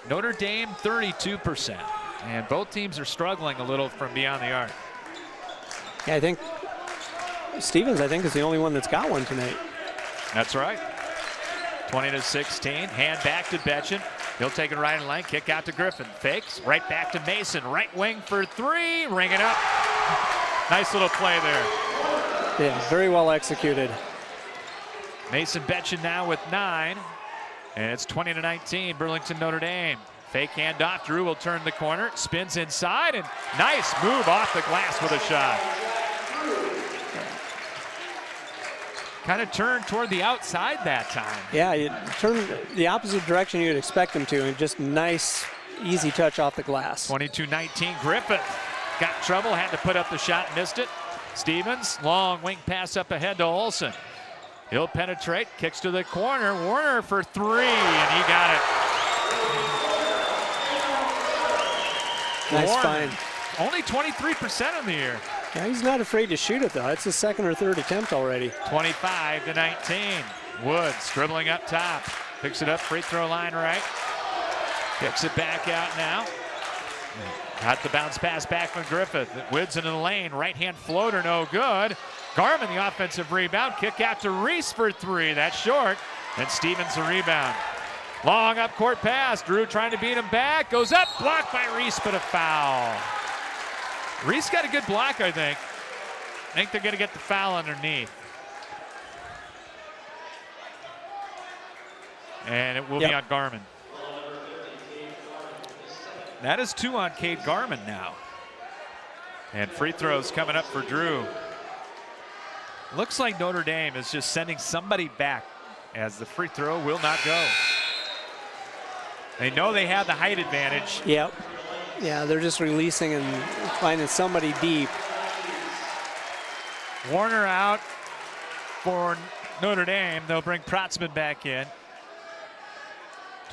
Speaker 1: Notre Dame 32%. And both teams are struggling a little from beyond the arc.
Speaker 2: Yeah, I think Stevens, is the only one that's got one tonight.
Speaker 1: That's right. 20-16. Hand back to Betchen. He'll take it right in lane. Kick out to Griffin. Fakes. Right back to Mason. Right wing for 3. Ring it up. Nice little play there.
Speaker 2: Yeah, very well executed.
Speaker 1: Mason Betchen now with 9. And it's 20-19. Burlington Notre Dame. Fake handoff. Drew will turn the corner. Spins inside. And nice move off the glass with a shot. Kind of turned toward the outside that time.
Speaker 2: Yeah, you turn the opposite direction you'd expect him to, and just nice, easy touch off the glass.
Speaker 1: 22-19, Griffith got in trouble, had to put up the shot, missed it. Stevens, long wing pass up ahead to Olsen. He'll penetrate, kicks to the corner. Warner for 3, and he got it.
Speaker 2: Nice
Speaker 1: Warner,
Speaker 2: find.
Speaker 1: Only 23% in the year.
Speaker 2: Yeah, he's not afraid to shoot it, though. It's his 2nd or 3rd attempt already.
Speaker 1: 25-19. Woods dribbling up top. Picks it up, free throw line right. Kicks it back out now. Got the bounce pass back from Griffith. Woods into the lane. Right-hand floater, no good. Garmin, the offensive rebound. Kick out to Reese for 3. That's short. And Stevens, the rebound. Long up court pass. Drew trying to beat him back. Goes up, blocked by Reese, but a foul. Reese got a good block, I think. I think they're going to get the foul underneath. And it will be on Garmin. That is 2 on Cade Garmin now. And free throws coming up for Drew. Looks like Notre Dame is just sending somebody back as the free throw will not go. They know they have the height advantage.
Speaker 2: Yep. Yeah, they're just releasing and finding somebody deep.
Speaker 1: Warner out for Notre Dame. They'll bring Protzman back in.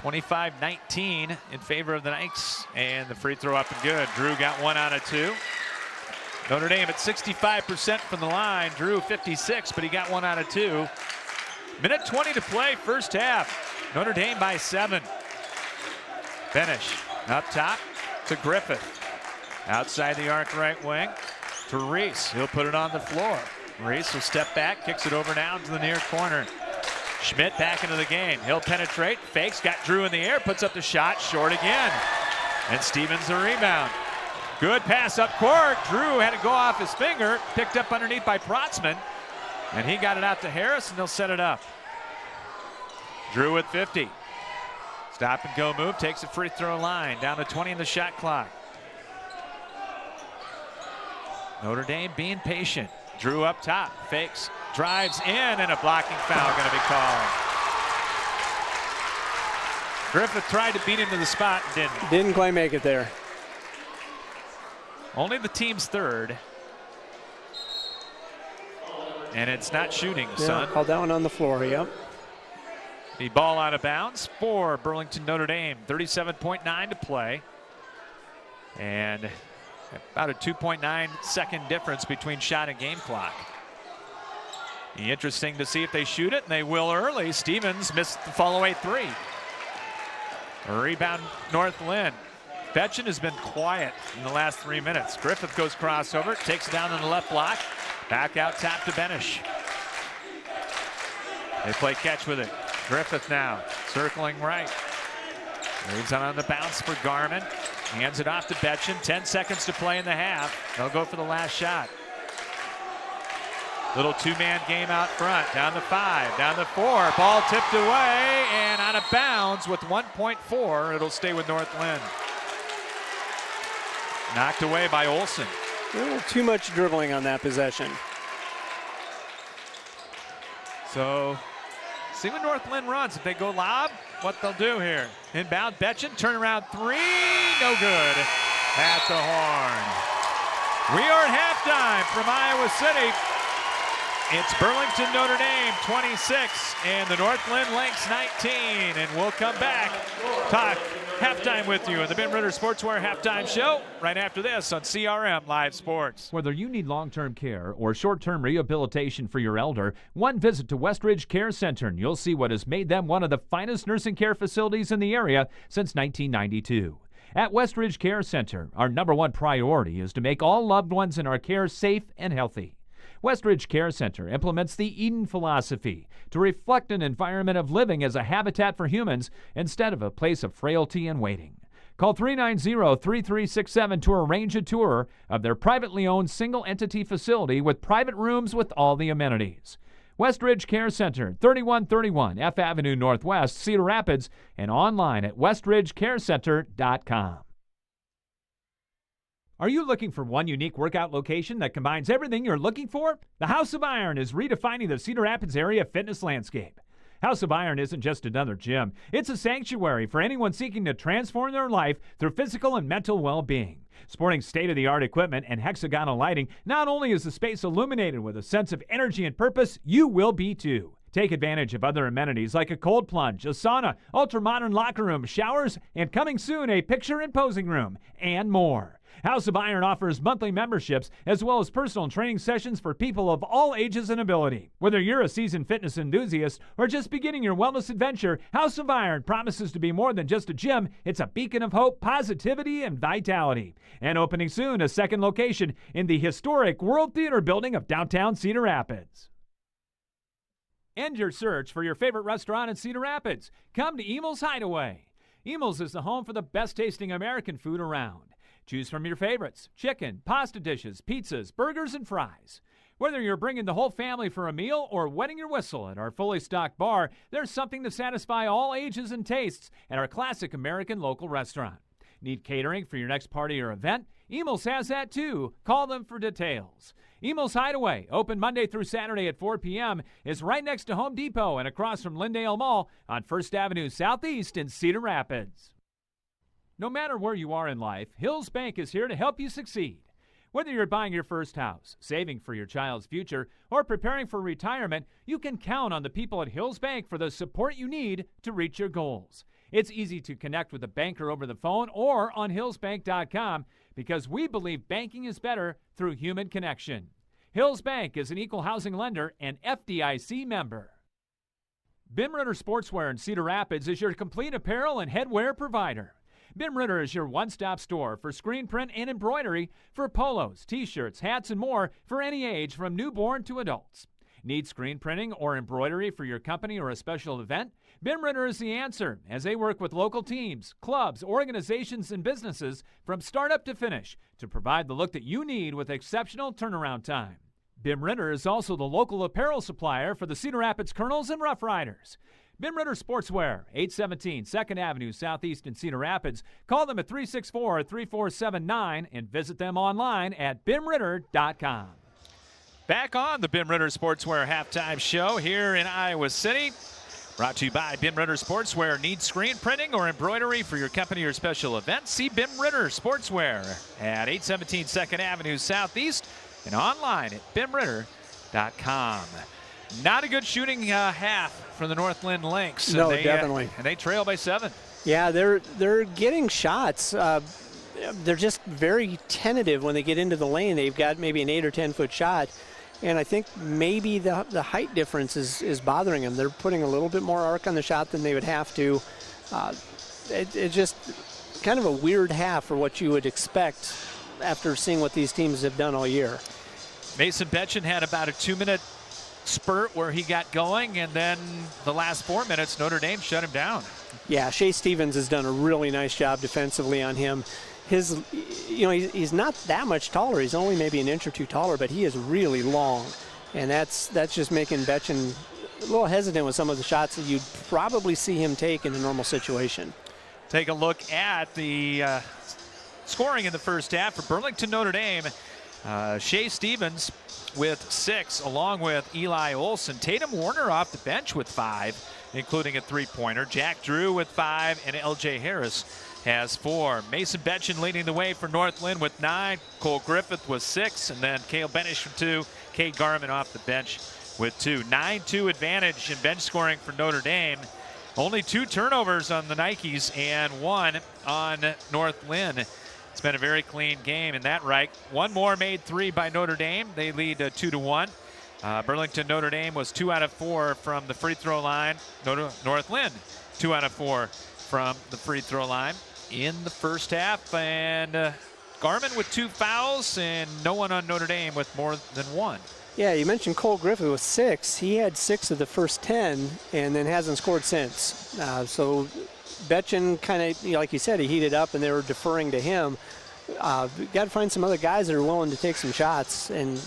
Speaker 1: 25-19 in favor of the Lynx, and the free throw up and good. Drew got 1 out of 2. Notre Dame at 65% from the line. Drew 56, but he got 1 out of 2. Minute 20 to play, first half. Notre Dame by 7. Benish up top to Griffith. Outside the arc right wing. for Reese. He'll put it on the floor. Reese will step back, kicks it over now to the near corner. Schmidt back into the game. He'll penetrate, fakes, got Drew in the air, puts up the shot, short again. And Stevens the rebound. Good pass up court. Drew had to go off his finger, picked up underneath by Protzman, and he got it out to Harris, and they'll set it up. Drew with 50. Stop and go move, takes a free throw line, down to 20 in the shot clock. Notre Dame being patient. Drew up top, fakes, drives in, and a blocking foul going to be called. Griffith tried to beat him to the spot and didn't.
Speaker 2: Didn't quite make it there.
Speaker 1: Only the team's third. And it's not shooting, son.
Speaker 2: Called that one on the floor, yep.
Speaker 1: The ball out of bounds for Burlington Notre Dame. 37.9 to play. And about a 2.9 second difference between shot and game clock. Be interesting to see if they shoot it, and they will early. Stevens missed the follow-away three. A rebound, North Linn. Betchen has been quiet in the last 3 minutes. Griffith goes crossover, takes it down on the left block. Back out top to Benish. They play catch with it. Griffith now circling right. Moves on the bounce for Garmin. Hands it off to Betchen. 10 seconds to play in the half. They'll go for the last shot. Little two-man game out front. Down to 5, down to 4. Ball tipped away and out of bounds with 1.4. It'll stay with North Linn. Knocked away by Olsen.
Speaker 2: A little too much dribbling on that possession.
Speaker 1: So, see when North Linn runs. If they go lob, what they'll do here. Inbound, Betchen, turnaround three, no good at the horn. We are at halftime from Iowa City. It's Burlington Notre Dame 26 and the North Linn Lynx 19. And we'll come back, talk halftime with you in the Ben Ritter Sportswear Halftime Show right after this on CRM Live Sports.
Speaker 3: Whether you need long-term care or short-term rehabilitation for your elder, one visit to Westridge Care Center and you'll see what has made them one of the finest nursing care facilities in the area since 1992. At Westridge Care Center, our #1 priority is to make all loved ones in our care safe and healthy. Westridge Care Center implements the Eden philosophy to reflect an environment of living as a habitat for humans instead of a place of frailty and waiting. Call 390-3367 to arrange a tour of their privately owned single-entity facility with private rooms with all the amenities. Westridge Care Center, 3131 F Avenue Northwest, Cedar Rapids, and online at westridgecarecenter.com. Are you looking for one unique workout location that combines everything you're looking for? The House of Iron is redefining the Cedar Rapids area fitness landscape. House of Iron isn't just another gym. It's a sanctuary for anyone seeking to transform their life through physical and mental well-being. Sporting state-of-the-art equipment and hexagonal lighting, not only is the space illuminated with a sense of energy and purpose, you will be too. Take advantage of other amenities like a cold plunge, a sauna, ultra-modern locker room, showers, and coming soon, a picture and posing room, and more. House of Iron offers monthly memberships as well as personal training sessions for people of all ages and ability. Whether you're a seasoned fitness enthusiast or just beginning your wellness adventure, House of Iron promises to be more than just a gym. It's a beacon of hope, positivity, and vitality. And opening soon, a second location in the historic World Theater building of downtown Cedar Rapids. End your search for your favorite restaurant in Cedar Rapids. Come to Emil's Hideaway. Emil's is the home for the best tasting American food around. Choose from your favorites: chicken, pasta dishes, pizzas, burgers, and fries. Whether you're bringing the whole family for a meal or wetting your whistle at our fully stocked bar, there's something to satisfy all ages and tastes at our classic American local restaurant. Need catering for your next party or event? Emil's has that too. Call them for details. Emil's Hideaway, open Monday through Saturday at 4 p.m., is right next to Home Depot and across from Lyndale Mall on 1st Avenue Southeast in Cedar Rapids. No matter where you are in life, Hills Bank is here to help you succeed. Whether you're buying your first house, saving for your child's future, or preparing for retirement, you can count on the people at Hills Bank for the support you need to reach your goals. It's easy to connect with a banker over the phone or on hillsbank.com because we believe banking is better through human connection. Hills Bank is an equal housing lender and FDIC member. Ben Ritter Sportswear in Cedar Rapids is your complete apparel and headwear provider. Bim Ritter is your one-stop store for screen print and embroidery for polos, t-shirts, hats, and more for any age from newborn to adults. Need screen printing or embroidery for your company or a special event? Bim Ritter is the answer, as they work with local teams, clubs, organizations, and businesses from startup to finish to provide the look that you need with exceptional turnaround time. Bim Ritter is also the local apparel supplier for the Cedar Rapids Colonels and Rough Riders. Bim Ritter Sportswear, 817 2nd Avenue Southeast in Cedar Rapids. Call them at 364-3479 and visit them online at bimritter.com.
Speaker 1: Back on the Bim Ritter Sportswear halftime show here in Iowa City. Brought to you by Bim Ritter Sportswear. Need screen printing or embroidery for your company or special event? See Bim Ritter Sportswear at 817 2nd Avenue Southeast and online at bimritter.com. Not a good shooting half for the North Linn Lynx.
Speaker 2: No, definitely.
Speaker 1: And they trail by 7.
Speaker 2: Yeah, they're getting shots. They're just very tentative when they get into the lane. They've got maybe an 8 or 10 foot shot, and I think maybe the height difference is bothering them. They're putting a little bit more arc on the shot than they would have to. It's just kind of a weird half for what you would expect after seeing what these teams have done all year.
Speaker 1: Mason Betchen had about a 2-minute spurt where he got going, and then the last 4 minutes, Notre Dame shut him down.
Speaker 2: Yeah, Shea Stevens has done a really nice job defensively on him. He's not that much taller. He's only maybe an inch or two taller, but he is really long, and that's just making Betchen a little hesitant with some of the shots that you'd probably see him take in a normal situation.
Speaker 1: Take a look at the scoring in the first half for Burlington Notre Dame. Shea Stevens with 6, along with Eli Olson. Tatum Warner off the bench with 5, including a 3-pointer. Jack Drew with 5, and L.J. Harris has 4. Mason Betchen leading the way for North Linn with 9. Cole Griffith with 6, and then Cale Benish with 2. Cade Garman off the bench with 2. 9-2 advantage in bench scoring for Notre Dame. Only 2 turnovers on the Nikes and 1 on North Linn. It's been a very clean game in that right. 1 more made 3 by Notre Dame. They lead 2-1. Burlington Notre Dame was 2 out of 4 from the free throw line. North Linn 2 out of 4 from the free throw line in the first half. And Garman with 2 fouls, and no one on Notre Dame with more than 1.
Speaker 2: Yeah, you mentioned Cole Griffith with 6. He had 6 of the first 10 and then hasn't scored since. So Betchen kind of, like you said, he heated up and they were deferring to him. Got to find some other guys that are willing to take some shots. And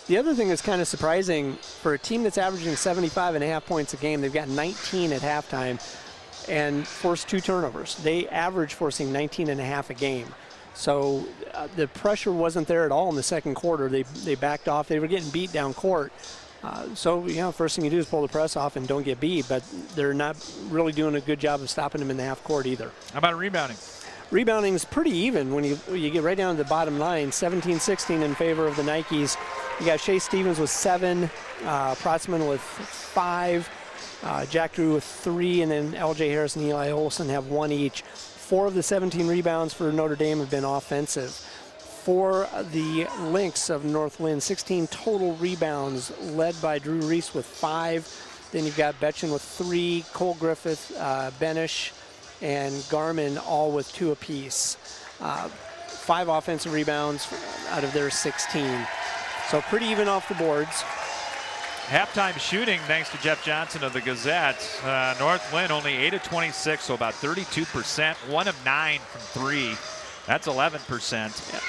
Speaker 2: the other thing that's kind of surprising, for a team that's averaging 75.5 points a game, they've got 19 at halftime and forced 2 turnovers. They average forcing 19.5 a game. So the pressure wasn't there at all in the second quarter. They backed off. They were getting beat down court. First thing you do is pull the press off and don't get beat, but they're not really doing a good job of stopping them in the half court either.
Speaker 1: How about rebounding?
Speaker 2: Rebounding is pretty even when you get right down to the bottom line. 17-16 in favor of the Nikes. You got Shea Stevens with 7, Protzman with 5, Jack Drew with 3, and then L.J. Harris and Eli Olson have 1 each. 4 of the 17 rebounds for Notre Dame have been offensive. For the Lynx of North Linn, 16 total rebounds, led by Drew Reese with 5. Then you've got Betchen with 3, Cole Griffith, Benish, and Garman all with 2 apiece. 5 offensive rebounds out of their 16. So pretty even off the boards.
Speaker 1: Halftime shooting, thanks to Jeff Johnson of the Gazette. North Linn only 8 of 26, so about 32%. 1 of 9 from 3. That's 11%. Yeah.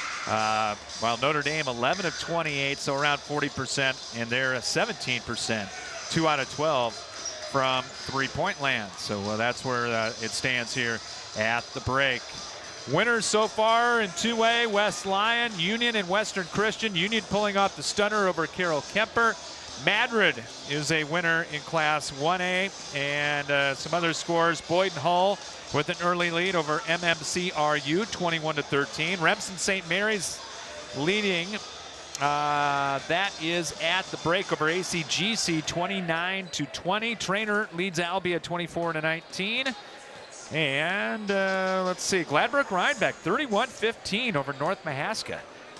Speaker 1: While Notre Dame 11 of 28, so around 40%, and they're 17%. 2 out of 12 from three-point land. So that's where it stands here at the break. Winners so far in 2A, West Lyon, Union, and Western Christian. Union pulling off the stunner over Carroll Kemper. Madrid is a winner in Class 1A, and some other scores. Boyden Hull with an early lead over MMCRU, 21-13. Remsen St. Mary's leading. That is at the break over ACGC, 29-20. Trainer leads Albia 24-19. And let's see, Gladbrook Rhinebeck 31-15 over North Mahaska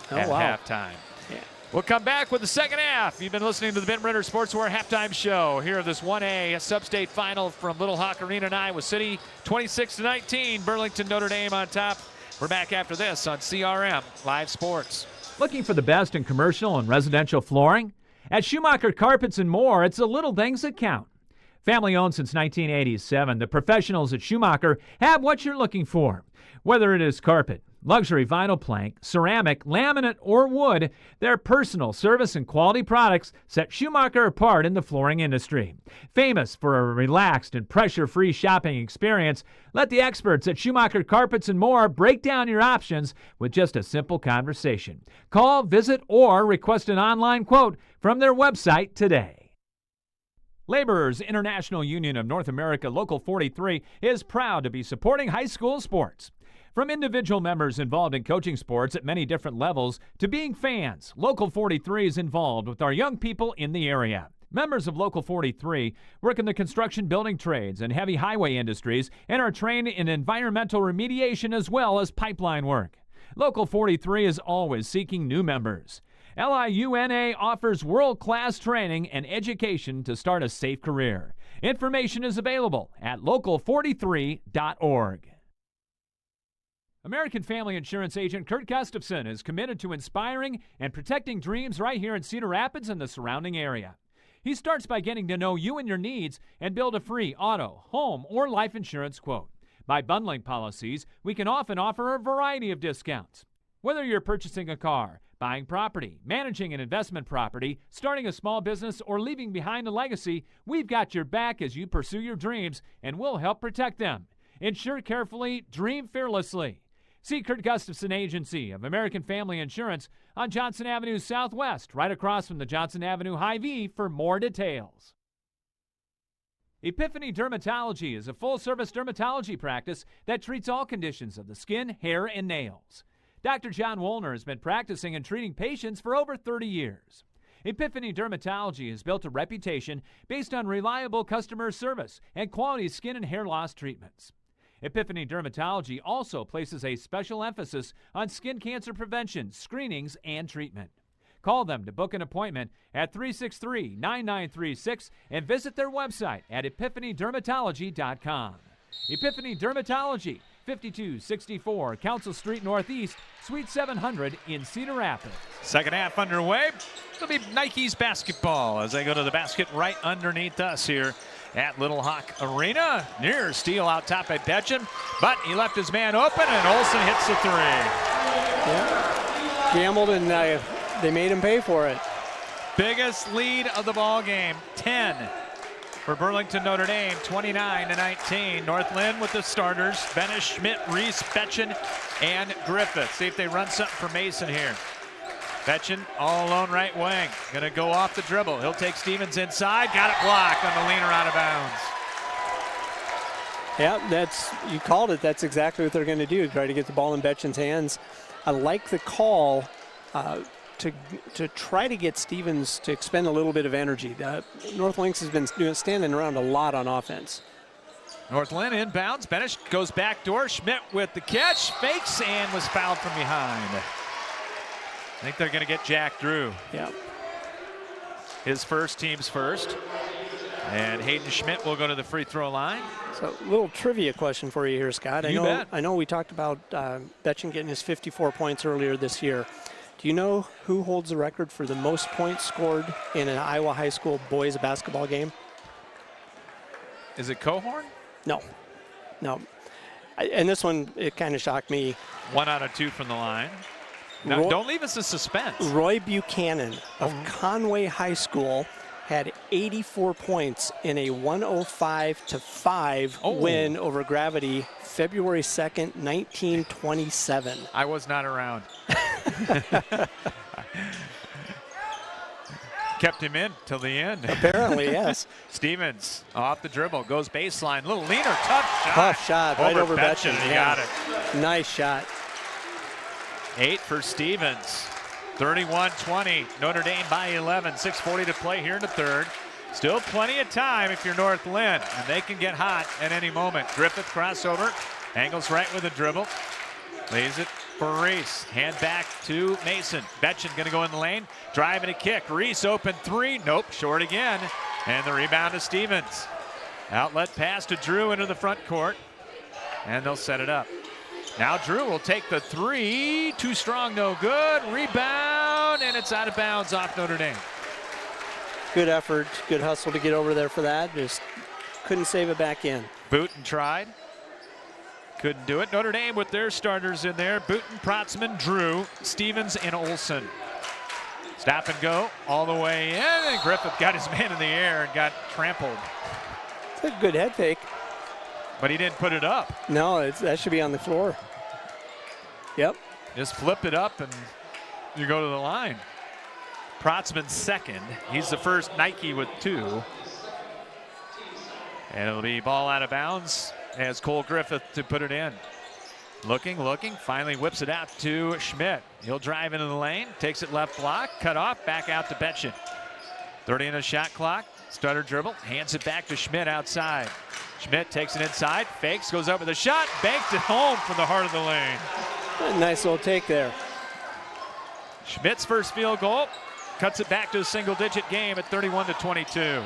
Speaker 1: at halftime. Yeah. We'll come back with the second half. You've been listening to the Ben Ritter Sportswear Halftime Show here of this 1A Substate Final from Little Hawk Arena in Iowa City. 26-19, Burlington Notre Dame on top. We're back after this on CRM Live Sports.
Speaker 3: Looking for the best in commercial and residential flooring? At Schumacher Carpets and More, it's the little things that count. Family owned since 1987, the professionals at Schumacher have what you're looking for. Whether it is carpet, luxury vinyl plank, ceramic, laminate, or wood, their personal service and quality products set Schumacher apart in the flooring industry. Famous for a relaxed and pressure-free shopping experience, let the experts at Schumacher Carpets and More break down your options with just a simple conversation. Call, visit, or request an online quote from their website today. Laborers International Union of North America Local 43 is proud to be supporting high school sports. From individual members involved in coaching sports at many different levels to being fans, Local 43 is involved with our young people in the area. Members of Local 43 work in the construction building trades and heavy highway industries and are trained in environmental remediation as well as pipeline work. Local 43 is always seeking new members. LIUNA offers world-class training and education to start a safe career. Information is available at local43.org. American Family Insurance agent Kurt Gustafson is committed to inspiring and protecting dreams right here in Cedar Rapids and the surrounding area. He starts by getting to know you and your needs and build a free auto, home, or life insurance quote. By bundling policies, we can often offer a variety of discounts. Whether you're purchasing a car, buying property, managing an investment property, starting a small business, or leaving behind a legacy, we've got your back as you pursue your dreams, and we'll help protect them. Insure carefully, dream fearlessly. See Kurt Gustafson Agency of American Family Insurance on Johnson Avenue Southwest, right across from the Johnson Avenue Hy-Vee for more details. Epiphany Dermatology is a full-service dermatology practice that treats all conditions of the skin, hair, and nails. Dr. John Woolner has been practicing and treating patients for over 30 years. Epiphany Dermatology has built a reputation based on reliable customer service and quality skin and hair loss treatments. Epiphany Dermatology also places a special emphasis on skin cancer prevention, screenings, and treatment. Call them to book an appointment at 363-9936 and visit their website at epiphanydermatology.com. Epiphany Dermatology, 5264 Council Street Northeast, Suite 700 in Cedar Rapids.
Speaker 1: Second half underway. It'll be Nike's basketball as they go to the basket right underneath us here at Little Hawk Arena. Near steal out top by Betchen, but he left his man open, and Olsen hits the three.
Speaker 2: Yeah, gambled, and they made him pay for it.
Speaker 1: Biggest lead of the ball game, 10 for Burlington Notre Dame, 29-19. North Linn with the starters, Benish, Schmidt, Reese, Betchen, and Griffith. See if they run something for Mason here. Betchen all alone right wing. Gonna go off the dribble. He'll take Stevens inside. Got it blocked on the leaner out of bounds.
Speaker 2: Yeah, you called it. That's exactly what they're going to do. Try to get the ball in Betchen's hands. I like the call to try to get Stevens to expend a little bit of energy. North Lynx has been standing around a lot on offense.
Speaker 1: North Linn inbounds. Benish goes back door. Schmidt with the catch. Fakes and was fouled from behind. I think they're going to get Jack Drew.
Speaker 2: Yeah.
Speaker 1: His first, team's first. And Hayden Schmidt will go to the free throw line.
Speaker 2: So a little trivia question for you here, Scott.
Speaker 1: You bet.
Speaker 2: I know we talked about Betchen getting his 54 points earlier this year. Do you know who holds the record for the most points scored in an Iowa high school boys basketball game?
Speaker 1: Is it Cohorn?
Speaker 2: No. And this one, it kind of shocked me.
Speaker 1: 1 out of 2 from the line. Now, don't leave us in suspense.
Speaker 2: Roy Buchanan of Conway High School had 84 points in a 105-5 win over Gravity, February 2nd, 1927.
Speaker 1: I was not around. Kept him in till the end.
Speaker 2: Apparently, yes.
Speaker 1: Stevens off the dribble, goes baseline, little leaner, tough shot.
Speaker 2: Tough shot, right over Betchen.
Speaker 1: He got it.
Speaker 2: Nice shot.
Speaker 1: 8 for Stevens. 31-20, Notre Dame by 11, 6:40 to play here in the third. Still plenty of time if you're North Linn, and they can get hot at any moment. Griffith crossover, angles right with a dribble. Lays it for Reese. Hand back to Mason. Betchen going to go in the lane. Driving a kick. Reese open three. Nope, short again. And the rebound to Stevens. Outlet pass to Drew into the front court. And they'll set it up. Now Drew will take the three. Too strong, no good. Rebound, and it's out of bounds off Notre Dame.
Speaker 2: Good effort, good hustle to get over there for that. Just couldn't save it back in.
Speaker 1: Booten tried. Couldn't do it. Notre Dame with their starters in there. Booten, Protzman, Drew, Stevens, and Olsen. Stop and go all the way in. And Griffith got his man in the air and got trampled.
Speaker 2: It's a good head fake.
Speaker 1: But he didn't put it up.
Speaker 2: No, that should be on the floor. Yep.
Speaker 1: Just flip it up and you go to the line. Protzman's second. He's the first Nike with 2. And it'll be ball out of bounds as Cole Griffith to put it in. Looking, finally whips it out to Schmidt. He'll drive into the lane, takes it left block, cut off, back out to Betchen. 30 in the shot clock, stutter dribble, hands it back to Schmidt outside. Schmidt takes it inside, fakes, goes up with a shot, banked it home from the heart of the lane.
Speaker 2: A nice little take there.
Speaker 1: Schmidt's first field goal cuts it back to a single-digit game at 31-22.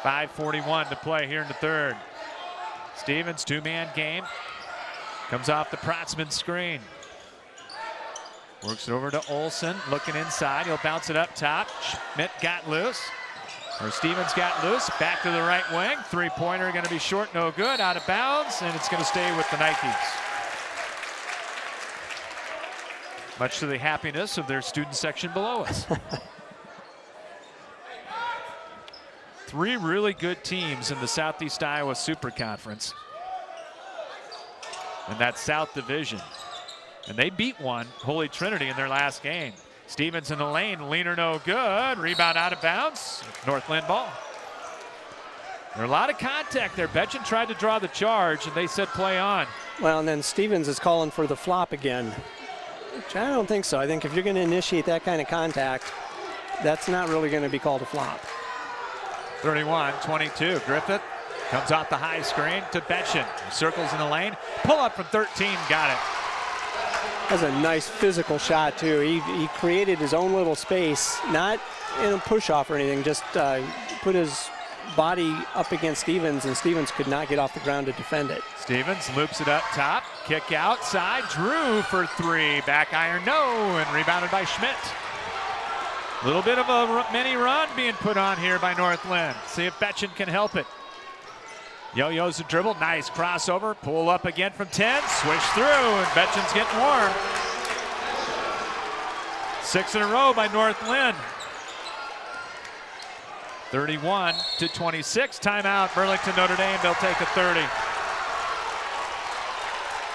Speaker 1: 5:41 to play here in the third. Stevens, two-man game. Comes off the Protzman screen. Works it over to Olsen, looking inside. He'll bounce it up top. Schmidt got loose. Or Stevens got loose. Back to the right wing. Three-pointer going to be short, no good. Out of bounds, and it's going to stay with the Nikes. Much to the happiness of their student section below us. 3 really good teams in the Southeast Iowa Super Conference in that South Division. And they beat one, Holy Trinity, in their last game. Stevens in the lane, leaner no good. Rebound out of bounds. North Linn ball. There's a lot of contact there. Betchen tried to draw the charge, and they said play on.
Speaker 2: Well, and then Stevens is calling for the flop again. Which I don't think so. I think if you're going to initiate that kind of contact, that's not really going to be called a flop.
Speaker 1: 31-22. Griffith comes off the high screen to Betchen. Circles in the lane. Pull up from 13. Got it.
Speaker 2: That's a nice physical shot, too. He created his own little space, not in a push-off or anything, just put his body up against Stevens, and Stevens could not get off the ground to defend it.
Speaker 1: Stevens loops it up top. Kick outside. Drew for 3. Back iron, no, and rebounded by Schmidt. A little bit of a mini run being put on here by North Linn. See if Betchen can help it. Yo-yo's a dribble. Nice crossover. Pull up again from 10. Swish through, and Betchen's getting warm. 6 in a row by North Linn. 31-26. Timeout. Burlington Notre Dame. They'll take a 30.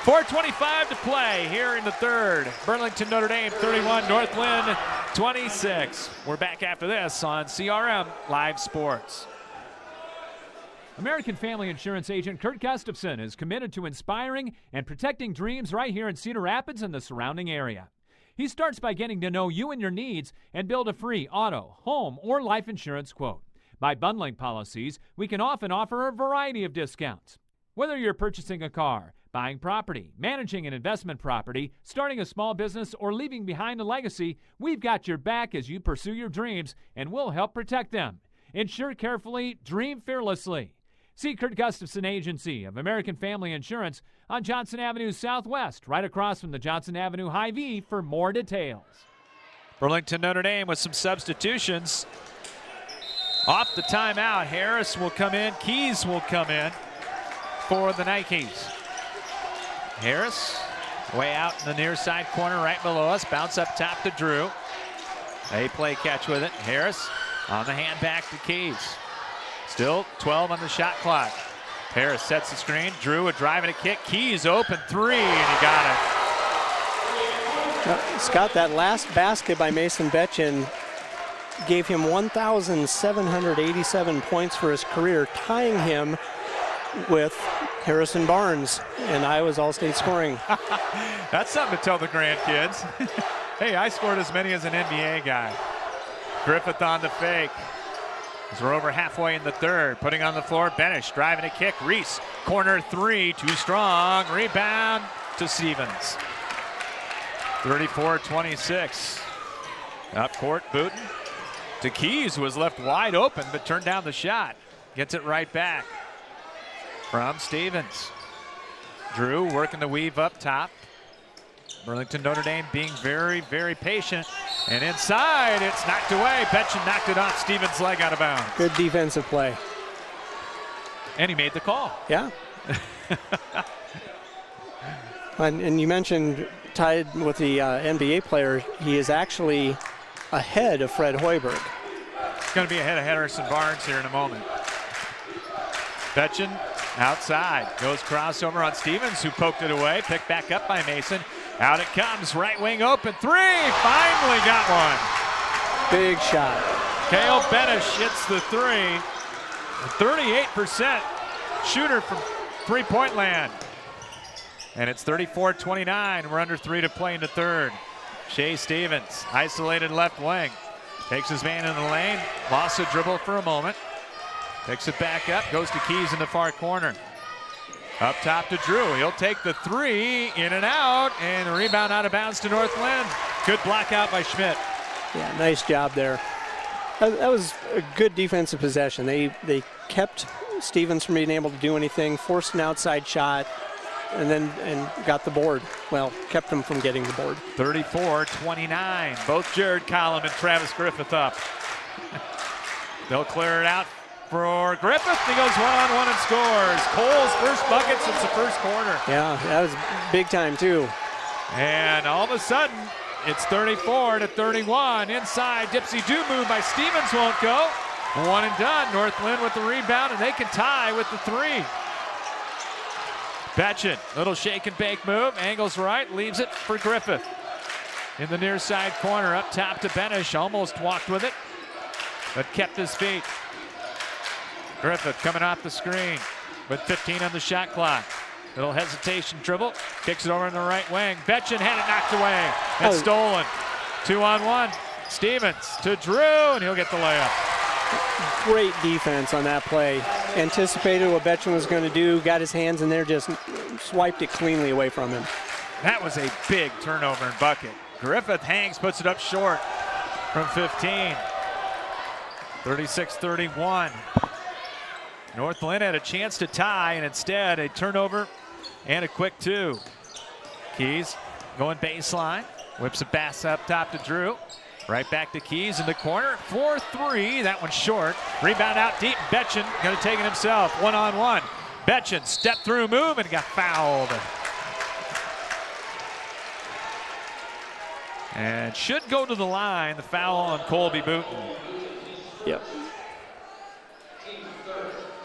Speaker 1: 4:25 to play here in the third. Burlington Notre Dame 31, North Linn 26. We're back after this on CRM Live Sports.
Speaker 3: American Family Insurance agent Kurt Gustafson is committed to inspiring and protecting dreams right here in Cedar Rapids and the surrounding area. He starts by getting to know you and your needs and build a free auto, home, or life insurance quote. By bundling policies, we can often offer a variety of discounts. Whether you're purchasing a car, buying property, managing an investment property, starting a small business, or leaving behind a legacy, we've got your back as you pursue your dreams, and we'll help protect them. Insure carefully, dream fearlessly. See Kurt Gustafson Agency of American Family Insurance on Johnson Avenue Southwest, right across from the Johnson Avenue Hy-Vee for more details.
Speaker 1: Burlington Notre Dame with some substitutions. Off the timeout, Harris will come in, Keys will come in for the Nikes. Harris way out in the near side corner right below us. Bounce up top to Drew. A play catch with it. Harris on the hand back to Keys. Still 12 on the shot clock. Harris sets the screen. Drew a drive and a kick. Keys open 3, and he got it.
Speaker 2: Scott, that last basket by Mason Betchen gave him 1,787 points for his career, tying him with Harrison Barnes in Iowa's All-State scoring.
Speaker 1: That's something to tell the grandkids. Hey, I scored as many as an NBA guy. Griffith on the fake. As we're over halfway in the third, putting on the floor, Benish driving a kick. Reese, corner 3, too strong. Rebound to Stevens. 34-26. Up court, Booten to Keys, who was left wide open but turned down the shot. Gets it right back from Stevens. Drew working the weave up top. Burlington Notre Dame being very, very patient. And inside, it's knocked away. Betchen knocked it off Stevens' leg out of bounds.
Speaker 2: Good defensive play.
Speaker 1: And he made the call.
Speaker 2: Yeah. and you mentioned tied with the NBA player. He is actually ahead of Fred Hoiberg.
Speaker 1: He's going to be ahead of Harrison Barnes here in a moment. Betchen outside. Goes crossover on Stevens, who poked it away. Picked back up by Mason. Out it comes. Right wing open. Three. Finally got one.
Speaker 2: Big shot.
Speaker 1: Kale Benish hits the three. 38% shooter from three-point land. And it's 34-29. We're under 3 to play in the third. Shea Stevens, isolated left wing. Takes his man in the lane. Lost the dribble for a moment. Picks it back up. Goes to Keys in the far corner. Up top to Drew. He'll take the three. In and out. And the rebound out of bounds to North Linn. Good block out by Schmidt.
Speaker 2: Yeah, nice job there. That was a good defensive possession. They kept Stevens from being able to do anything, forced an outside shot, and got the board. Well, kept them from getting the board.
Speaker 1: 34-29. Both Jared Collum and Travis Griffith up. They'll clear it out for Griffith. He goes one-on-one and scores. Cole's first bucket since the first quarter.
Speaker 2: Yeah, that was big time too.
Speaker 1: And all of a sudden, it's 34-31. Inside, Dipsy-do move by Stevens won't go. One and done. North Linn with the rebound, and they can tie with the three. Betchen, little shake and bake move. Angles right, leaves it for Griffith. In the near side corner, up top to Benish. Almost walked with it, but kept his feet. Griffith coming off the screen with 15 on the shot clock. Little hesitation dribble, kicks it over in the right wing. Betchen had it knocked away and stolen. 2-on-1. Stevens to Drew, and he'll get the layup.
Speaker 2: Great defense on that play. Anticipated what Betchen was going to do, got his hands in there, just swiped it cleanly away from him.
Speaker 1: That was a big turnover and bucket. Griffith hangs, puts it up short from 15. 36-31. North Linn had a chance to tie, and instead a turnover and a quick two. Keys going baseline, whips it pass up top to Drew. Right back to Keys in the corner. 4-3, that one's short. Rebound out deep. Betchen going to take it himself. One-on-one. Betchen stepped through move and got fouled. And should go to the line. The foul on Colby Booten.
Speaker 2: Yep.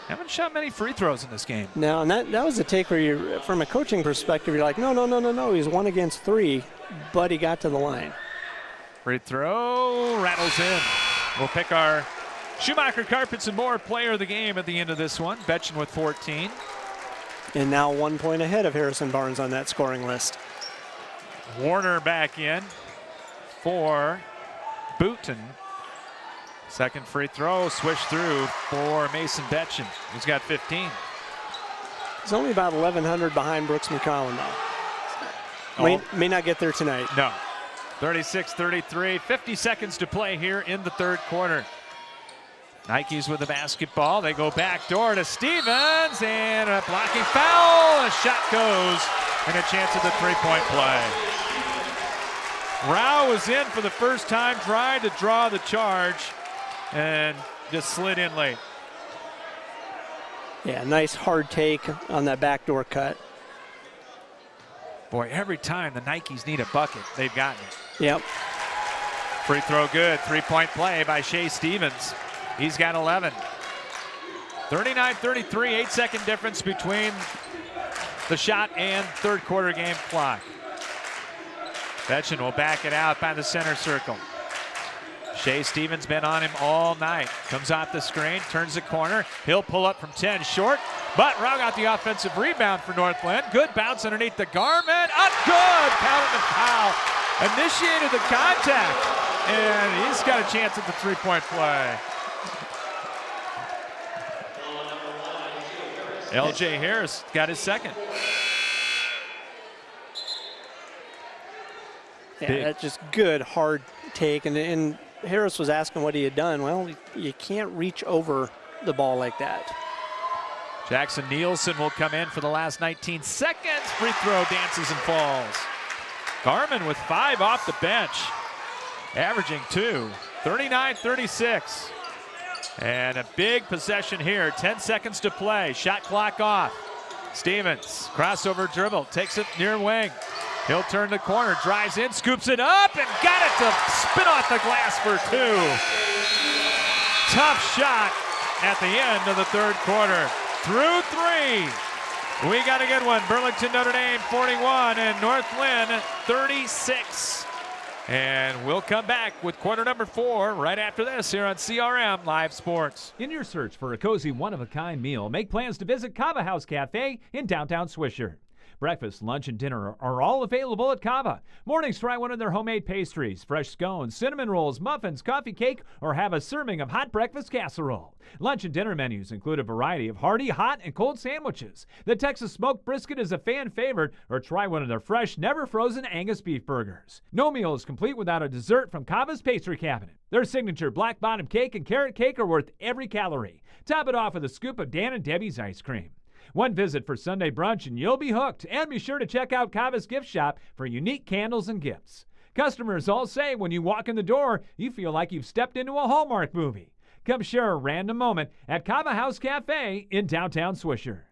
Speaker 1: Haven't shot many free throws in this game.
Speaker 2: No, and that was a take where you're, from a coaching perspective, you're like, no. He's 1 against 3, but he got to the line.
Speaker 1: Free throw rattles in. We'll pick our Schumacher Carpets and More player of the game at the end of this one. Betchen with 14.
Speaker 2: And now 1 point ahead of Harrison Barnes on that scoring list.
Speaker 1: Warner back in for Booten. Second free throw, swish through for Mason Betchen, who's got 15.
Speaker 2: He's only about 1,100 behind Brooks McCollum, though. May not get there tonight.
Speaker 1: No. 36-33, 50 seconds to play here in the third quarter. Nikes with the basketball. They go back door to Stevens, and a blocking foul. A shot goes, and a chance at the three-point play. Rao was in for the first time, tried to draw the charge, and just slid in late.
Speaker 2: Yeah, nice hard take on that backdoor cut.
Speaker 1: Boy, every time the Nikes need a bucket, they've gotten it.
Speaker 2: Yep.
Speaker 1: Free throw good. Three-point play by Shea Stevens. He's got 11. 39-33, 8-second difference between the shot and third quarter game clock. Betchen will back it out by the center circle. Shea Stevens been on him all night. Comes off the screen, turns the corner. He'll pull up from 10 short, but Rao got the offensive rebound for North Linn. Good bounce underneath the garment. Up good. Counted the foul. Initiated the contact. And he's got a chance at the three-point play. LJ Harris got his second.
Speaker 2: Yeah, that's just good, hard take. And Harris was asking what he had done. Well, you can't reach over the ball like that.
Speaker 1: Jackson Nielsen will come in for the last 19 seconds. Free throw dances and falls. Garmin with 5 off the bench, averaging 2, 39-36. And a big possession here, 10 seconds to play, shot clock off. Stevens, crossover dribble, takes it near wing. He'll turn the corner, drives in, scoops it up, and got it to spin off the glass for 2. Tough shot at the end of the third quarter. Through 3. We got a good one. Burlington Notre Dame 41 and North Linn 36. And we'll come back with quarter number 4 right after this here on CRM Live Sports.
Speaker 3: In your search for a cozy, one-of-a-kind meal, make plans to visit Cava House Cafe in downtown Swisher. Breakfast, lunch, and dinner are all available at Cava. Mornings, try one of their homemade pastries, fresh scones, cinnamon rolls, muffins, coffee cake, or have a serving of hot breakfast casserole. Lunch and dinner menus include a variety of hearty, hot, and cold sandwiches. The Texas smoked brisket is a fan favorite, or try one of their fresh, never-frozen Angus beef burgers. No meal is complete without a dessert from Cava's pastry cabinet. Their signature black bottom cake and carrot cake are worth every calorie. Top it off with a scoop of Dan and Debbie's ice cream. One visit for Sunday brunch and you'll be hooked. And be sure to check out Cava's gift shop for unique candles and gifts. Customers all say when you walk in the door, you feel like you've stepped into a Hallmark movie. Come share a random moment at Cava House Cafe in downtown Swisher.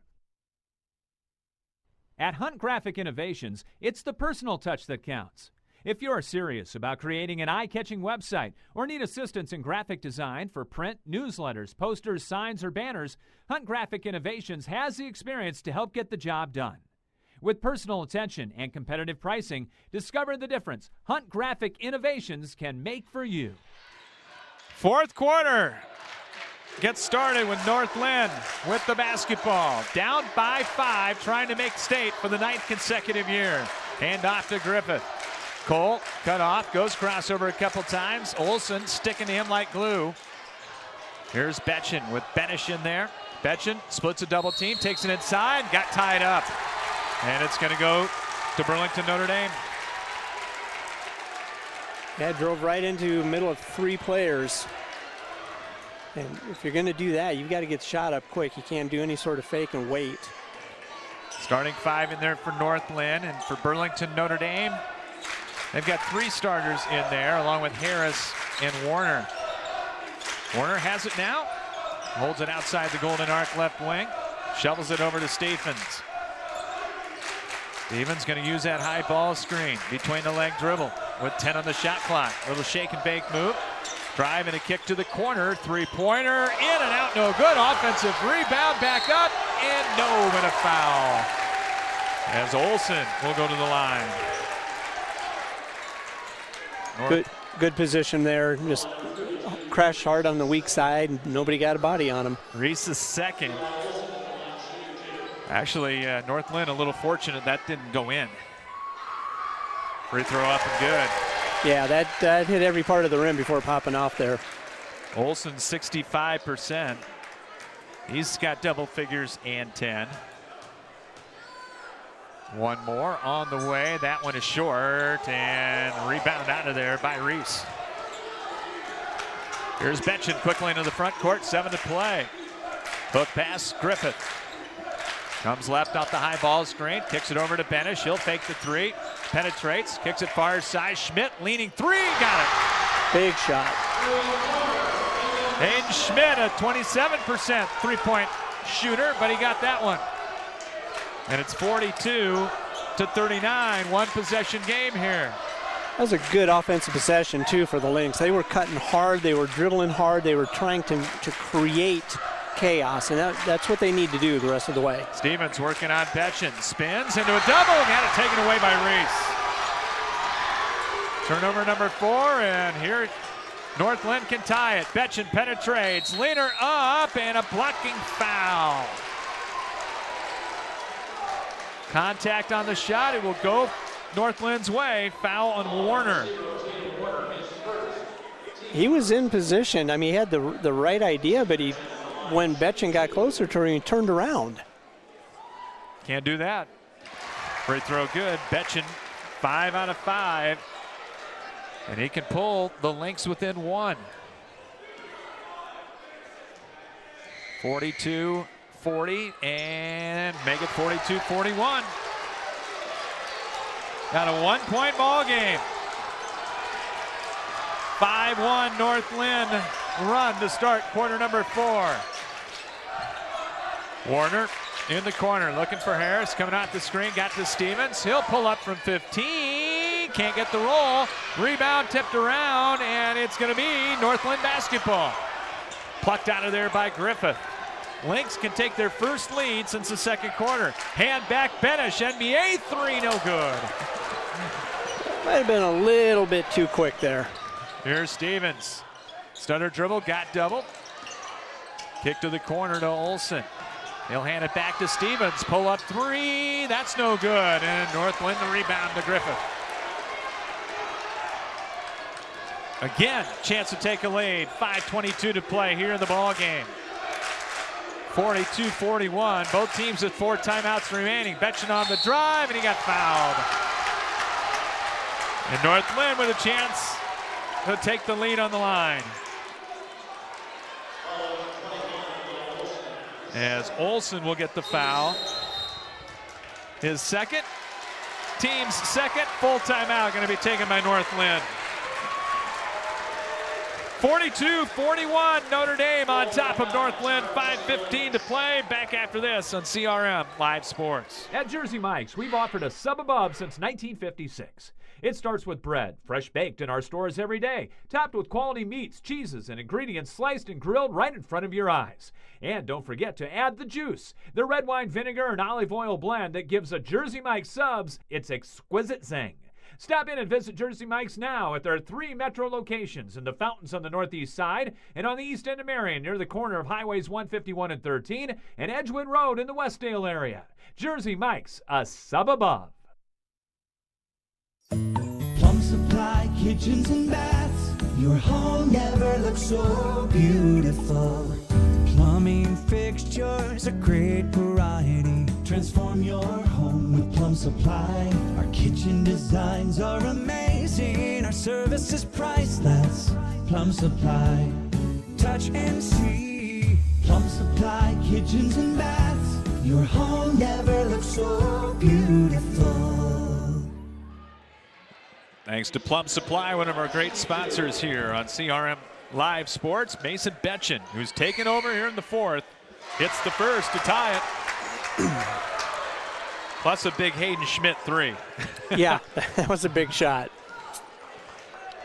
Speaker 3: At Hunt Graphic Innovations, it's the personal touch that counts. If you're serious about creating an eye-catching website or need assistance in graphic design for print, newsletters, posters, signs, or banners, Hunt Graphic Innovations has the experience to help get the job done. With personal attention and competitive pricing, discover the difference Hunt Graphic Innovations can make for you.
Speaker 1: Fourth quarter gets started with North Linn with the basketball. Down by 5, trying to make state for the 9th consecutive year. Hand off to Griffith. Cole cut off, goes crossover a couple times. Olsen sticking to him like glue. Here's Betchen with Benish in there. Betchen splits a double team, takes it inside, got tied up. And it's going to go to Burlington Notre Dame.
Speaker 2: Yeah, drove right into the middle of 3 players. And if you're going to do that, you've got to get the shot up quick. You can't do any sort of fake and wait.
Speaker 1: Starting 5 in there for North Linn, and for Burlington Notre Dame, they've got 3 starters in there, along with Harris and Warner. Warner has it now. Holds it outside the golden arc left wing. Shovels it over to Stephens. Stephens going to use that high ball screen. Between the leg dribble with 10 on the shot clock. Little shake and bake move. Drive and a kick to the corner. 3-pointer. In and out. No good. Offensive rebound. Back up. And no, but a foul. As Olsen will go to the line.
Speaker 2: Good position there. Just crashed hard on the weak side, and nobody got a body on him.
Speaker 1: Reese's second. Actually, North Linn a little fortunate that didn't go in. Free throw up and good.
Speaker 2: Yeah, that hit every part of the rim before popping off there.
Speaker 1: Olsen 65%. He's got double figures and 10. One more on the way. That one is short, and rebound out of there by Reese. Here's Betchen quickly into the front court, 7 to play. Hook pass, Griffith. Comes left off the high ball screen, kicks it over to Benish. He'll fake the 3, penetrates, kicks it far side. Schmidt leaning 3, got it.
Speaker 2: Big shot.
Speaker 1: Hayden Schmidt, a 27% three-point shooter, but he got that one. And it's 42-39, one possession game here.
Speaker 2: That was a good offensive possession, too, for the Lynx. They were cutting hard. They were dribbling hard. They were trying to create chaos, and that's what they need to do the rest of the way.
Speaker 1: Stevens working on Betchen. Spins into a double and had it taken away by Reese. Turnover number 4, and here North Linn can tie it. Betchen penetrates. Leaner up, and a blocking foul. Contact on the shot. It will go North Linn's way. Foul on Warner.
Speaker 2: He was in position. I mean, he had the right idea, but when Betchen got closer to him, he turned around.
Speaker 1: Can't do that. Free throw good. Betchen 5 out of 5. And he can pull the Lynx within one. 42-40 and make it 42-41. Got a 1-point ball game. 5-1 North Linn run to start quarter number 4. Warner in the corner looking for Harris, coming out the screen, got to Stevens. He'll pull up from 15, can't get the roll. Rebound tipped around, and it's going to be North Linn basketball. Plucked out of there by Griffith. Lynx can take their first lead since the second quarter. Hand back Benish, NBA three, no good.
Speaker 2: Might have been a little bit too quick there.
Speaker 1: Here's Stevens. Stutter dribble, got double. Kick to the corner to Olsen. He'll hand it back to Stevens. Pull up three, that's no good. And North Linn the rebound to Griffith. Again, chance to take a lead. 5:22 to play here in the ball game. 42-41. Both teams with 4 timeouts remaining. Betchen on the drive, and he got fouled. And North Linn with a chance to take the lead on the line. As Olsen will get the foul. His second, team's second full timeout going to be taken by North Linn. 42-41, Notre Dame on top of North Linn. 5:15 to play. Back after this on CRM Live Sports.
Speaker 3: At Jersey Mike's, we've offered a sub above since 1956. It starts with bread, fresh baked in our stores every day, topped with quality meats, cheeses, and ingredients sliced and grilled right in front of your eyes. And don't forget to add the juice, the red wine vinegar and olive oil blend that gives a Jersey Mike's subs its exquisite zing. Stop in and visit Jersey Mike's now at their 3 metro locations in the Fountains on the northeast side and on the east end of Marion near the corner of Highways 151 and 13 and Edgewood Road in the Westdale area. Jersey Mike's, a sub above.
Speaker 4: Plum Supply kitchens and baths. Your home never looks so beautiful. Plumbing fixtures, a great variety. Transform your home with Plum Supply. Our kitchen designs are amazing. Our service is priceless. Plum Supply. Touch and see. Plum Supply kitchens and baths. Your home never looks so beautiful.
Speaker 1: Thanks to Plum Supply, one of our great sponsors here on CRM Live Sports. Mason Betchen, who's taken over here in the fourth, hits the first to tie it. Plus a big Hayden Schmidt three.
Speaker 2: Yeah, that was a big shot.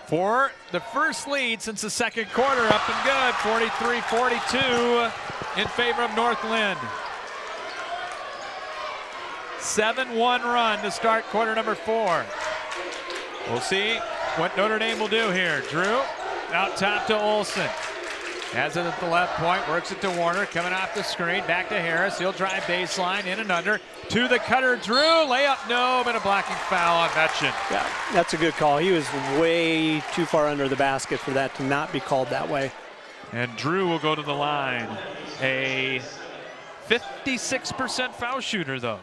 Speaker 1: For the first lead since the second quarter, up and good, 43-42 in favor of North Linn. 7-1 run to start quarter number 4. We'll see what Notre Dame will do here. Drew out top to Olsen. Has it at the left point, works it to Warner, coming off the screen, back to Harris. He'll drive baseline, in and under. To the cutter, Drew, layup, no, but a blocking foul on Betchen.
Speaker 2: Yeah, that's a good call. He was way too far under the basket for that to not be called that way.
Speaker 1: And Drew will go to the line. A 56% foul shooter, though.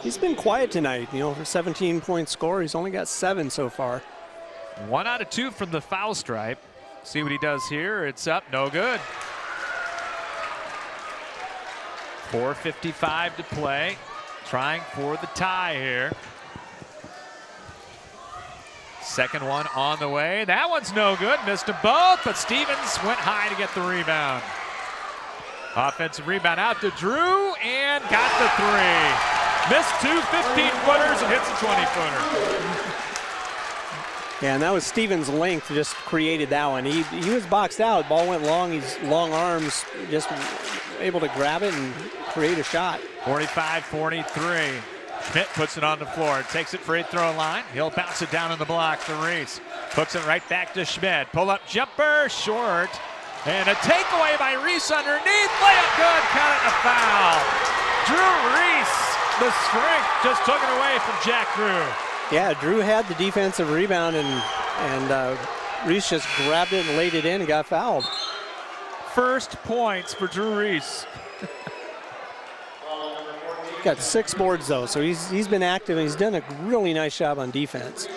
Speaker 2: He's been quiet tonight, you know, for 17-point score. He's only got 7 so far.
Speaker 1: 1 out of 2 from the foul stripe. See what he does here. It's up, no good. 4:55 to play. Trying for the tie here. Second one on the way. That one's no good. Missed them both, but Stevens went high to get the rebound. Offensive rebound out to Drew and got the 3. Missed 2 15-footers and hits a 20-footer.
Speaker 2: Yeah, and that was Stevens' length just created that one. He was boxed out. Ball went long. He's long arms, just able to grab it and create a shot.
Speaker 1: 45-43. Schmidt puts it on the floor, takes it free throw line. He'll bounce it down in the block to Reese. Hooks it right back to Schmidt. Pull-up jumper, short. And a takeaway by Reese underneath. Layup good, count it, a foul. Drew Reese, the strength, just took it away from Jack Drew.
Speaker 2: Yeah, Drew had the defensive rebound, and Reese just grabbed it and laid it in and got fouled.
Speaker 1: First points for Drew Reese.
Speaker 2: Got 6 boards, though, so he's been active, and he's done a really nice job on defense.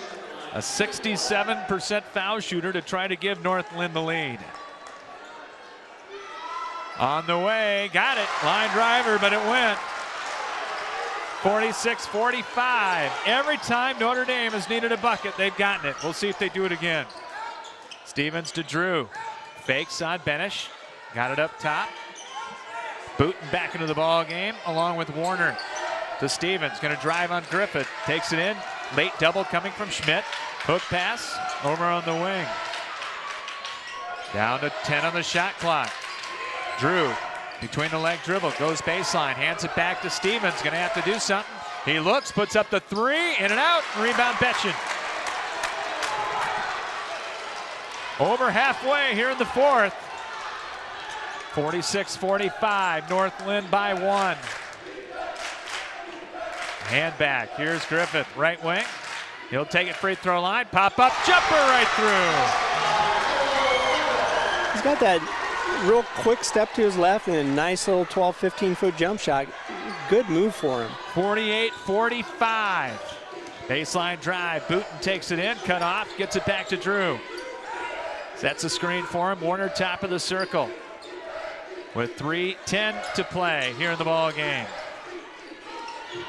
Speaker 1: A 67% foul shooter to try to give North Linn the lead. On the way, got it. Line driver, but it went. 46-45. Every time Notre Dame has needed a bucket, they've gotten it. We'll see if they do it again. Stevens to Drew. Fakes on Benish. Got it up top. Booten back into the ball game along with Warner. To Stevens. Going to drive on Griffith. Takes it in. Late double coming from Schmidt. Hook pass over on the wing. Down to 10 on the shot clock. Drew. Between the leg dribble, goes baseline, hands it back to Stevens. Going to have to do something. He looks, puts up the three, in and out, rebound Betchen. Over halfway here in the fourth. 46-45, North Linn by 1. Hand back, here's Griffith, right wing. He'll take it free throw line, pop up, jumper right through.
Speaker 2: He's got that real quick step to his left and a nice little 12, 15-foot jump shot. Good move for him.
Speaker 1: 48-45. Baseline drive. Booten takes it in, cut off, gets it back to Drew. Sets a screen for him. Warner top of the circle. With 3:10 to play here in the ball game.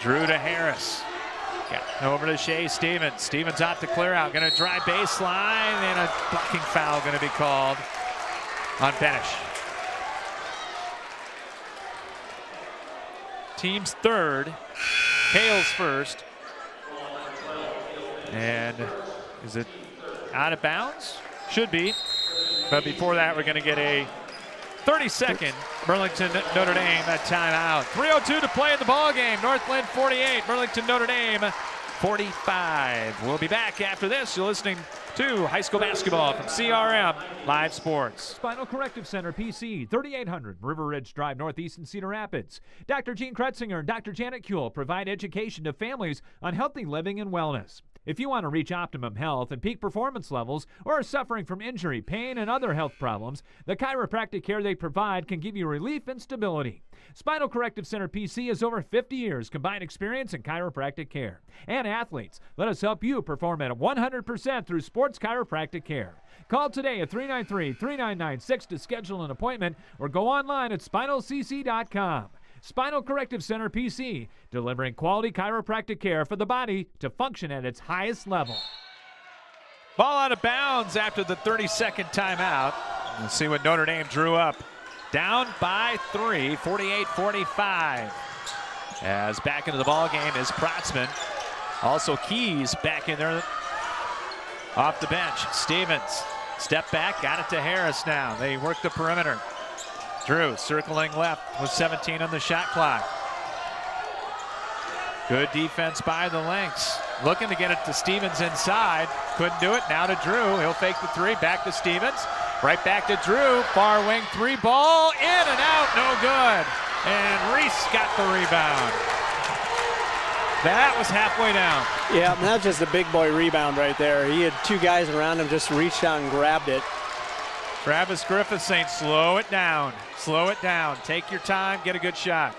Speaker 1: Drew to Harris. Over to Shea Stevens. Stevens out to clear out. Going to drive baseline and a blocking foul going to be called on Benish. Team's third, Hale's first. And is it out of bounds? Should be. But before that, we're going to get a 30-second Burlington Notre Dame timeout. 3:02 to play in the ball game. North Linn 48, Burlington Notre Dame 45. We'll be back after this. You're listening to high school basketball from CRM Live Sports.
Speaker 3: Spinal Corrective Center, PC, 3800 River Ridge Drive, Northeast in Cedar Rapids. Dr. Gene Kretzinger and Dr. Janet Kuehl provide education to families on healthy living and wellness. If you want to reach optimum health and peak performance levels or are suffering from injury, pain, and other health problems, the chiropractic care they provide can give you relief and stability. Spinal Corrective Center PC has over 50 years combined experience in chiropractic care. And athletes, let us help you perform at 100% through sports chiropractic care. Call today at 393-3996 to schedule an appointment or go online at spinalcc.com. Spinal Corrective Center PC, delivering quality chiropractic care for the body to function at its highest level.
Speaker 1: Ball out of bounds after the 30-second timeout. We'll see what Notre Dame drew up. Down by 3, 48-45. As back into the ball game is Protzman. Also Keys back in there off the bench. Stevens, step back, got it to Harris now. They work the perimeter. Drew circling left with 17 on the shot clock. Good defense by the Lynx. Looking to get it to Stevens inside. Couldn't do it. Now to Drew. He'll fake the three. Back to Stevens. Right back to Drew. Far wing three ball. In and out. No good. And Reese got the rebound. That was halfway down.
Speaker 2: Yeah, that was just a big boy rebound right there. He had two guys around him, just reached out and grabbed it.
Speaker 1: Travis Griffith saying, slow it down. Slow it down. Take your time. Get a good shot.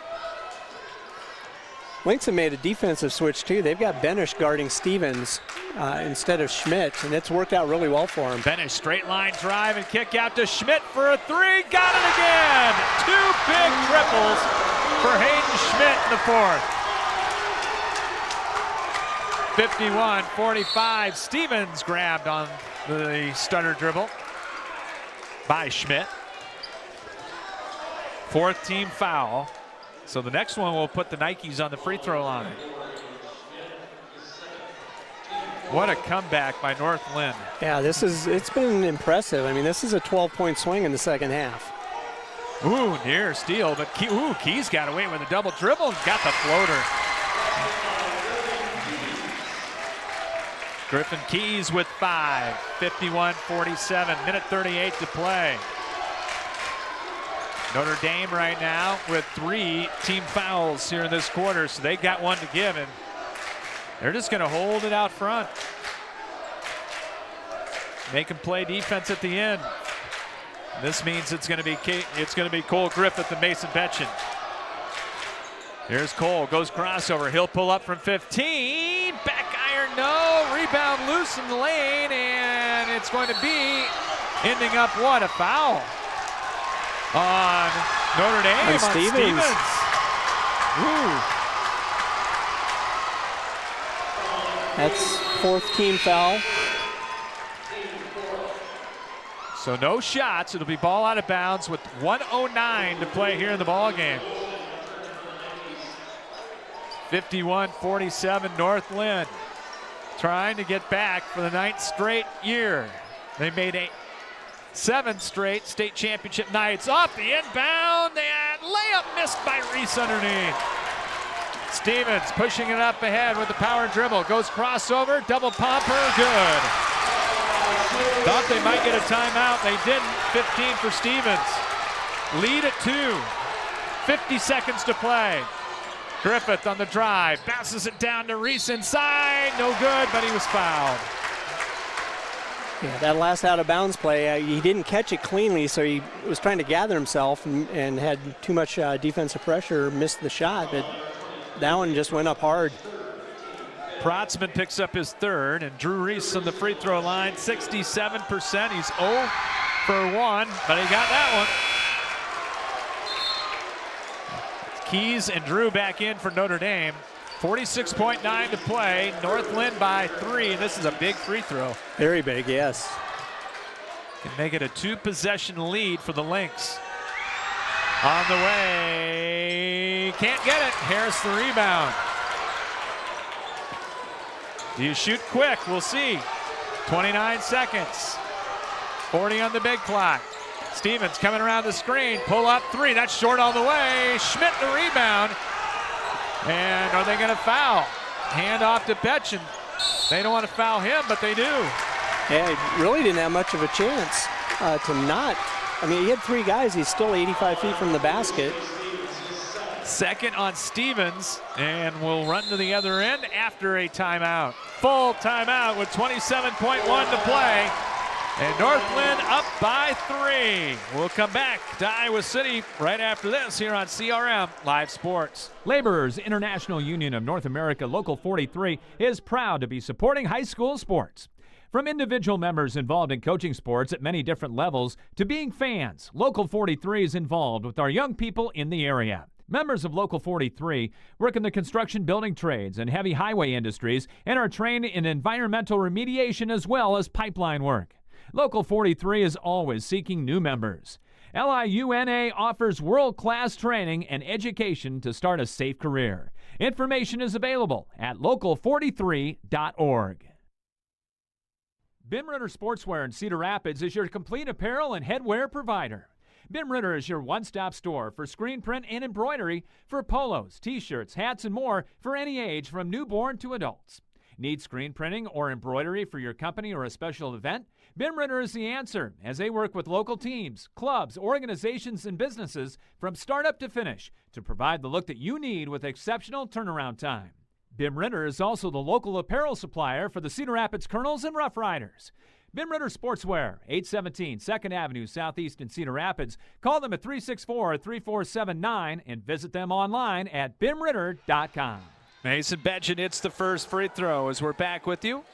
Speaker 2: Lynx have made a defensive switch, too. They've got Benish guarding Stevens instead of Schmidt, and it's worked out really well for him.
Speaker 1: Benish, straight line drive and kick out to Schmidt for a three. Got it again. Two big triples for Hayden Schmidt in the fourth. 51-45. Stevens grabbed on the stutter dribble by Schmidt. Fourth team foul. So the next one will put the Nikes on the free throw line. What a comeback by North Linn.
Speaker 2: Yeah, it's been impressive. I mean, this is a 12-point swing in the second half.
Speaker 1: Ooh, near steal, but Keys got away with a double dribble and got the floater. Griffin Keys with 5, 51-47, minute 38 to play. Notre Dame right now with 3 team fouls here in this quarter, so they got one to give, and they're just going to hold it out front. Make them play defense at the end. This means it's going to be Cole Griffith and Mason Betchen. Here's Cole, goes crossover. He'll pull up from 15. Back iron, no. Rebound loose. crossing the lane, and it's going to be ending up what? A foul on Notre Dame, on Stevens. Ooh.
Speaker 2: That's 4th team foul.
Speaker 1: So no shots. It'll be ball out of bounds with 1:09 to play here in the ball game. 51-47 North Linn, trying to get back for the 9th straight year. They made 7 straight state championship nights. Off the inbound, and layup missed by Reese underneath. Stevens pushing it up ahead with the power dribble. Goes crossover, double pumper, good. Thought they might get a timeout. They didn't. 15 for Stevens. Lead at 2. 50 seconds to play. Griffith on the drive. Bounces it down to Reese inside. No good, but he was fouled.
Speaker 2: Yeah, that last out of bounds play, he didn't catch it cleanly, so he was trying to gather himself and had too much defensive pressure, missed the shot, but that one just went up hard.
Speaker 1: Protzman picks up his 3rd, and Drew Reese on the free throw line, 67%. He's 0 for 1, but he got that one. Keys and Drew back in for Notre Dame. 46.9 to play. North Linn by 3. This is a big free throw.
Speaker 2: Very big, yes.
Speaker 1: Can make it a 2-possession lead for the Lynx. On the way. Can't get it. Harris the rebound. Do you shoot quick? We'll see. 29 seconds. 40 on the big clock. Stevens coming around the screen. Pull up 3. That's short all the way. Schmidt the rebound. And are they going to foul? Hand off to Betchen. They don't want to foul him, but they do.
Speaker 2: Yeah, he really didn't have much of a chance to not. I mean, he had 3 guys. He's still 85 feet from the basket.
Speaker 1: Second on Stevens, and will run to the other end after a timeout. Full timeout with 27.1 to play. And North Linn up by 3. We'll come back to Iowa City right after this here on CRM Live Sports.
Speaker 3: Laborers International Union of North America Local 43 is proud to be supporting high school sports. From individual members involved in coaching sports at many different levels to being fans, Local 43 is involved with our young people in the area. Members of Local 43 work in the construction, building trades, and heavy highway industries and are trained in environmental remediation as well as pipeline work. Local 43 is always seeking new members. LIUNA offers world-class training and education to start a safe career. Information is available at local43.org. Bim Ritter Sportswear in Cedar Rapids is your complete apparel and headwear provider. Bim Ritter is your one-stop store for screen print and embroidery for polos, t-shirts, hats, and more for any age from newborn to adults. Need screen printing or embroidery for your company or a special event? Bim Ritter is the answer, as they work with local teams, clubs, organizations, and businesses from startup to finish to provide the look that you need with exceptional turnaround time. Bim Ritter is also the local apparel supplier for the Cedar Rapids Colonels and Rough Riders. Bim Ritter Sportswear, 817 2nd Avenue Southeast in Cedar Rapids. Call them at 364-3479 and visit them online at bimritter.com.
Speaker 1: Mason Betchen hits the first free throw as we're back with you.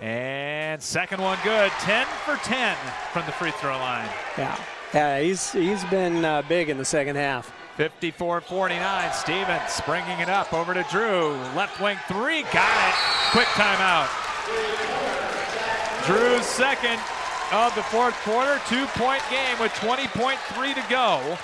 Speaker 1: And second one good. 10 for 10 from the free throw line.
Speaker 2: Yeah, he's been big in the second half.
Speaker 1: 54-49. Stevens bringing it up over to Drew. Left wing 3. Got it. Quick timeout. Drew's second of the fourth quarter. 2-point game with 20.3 to go.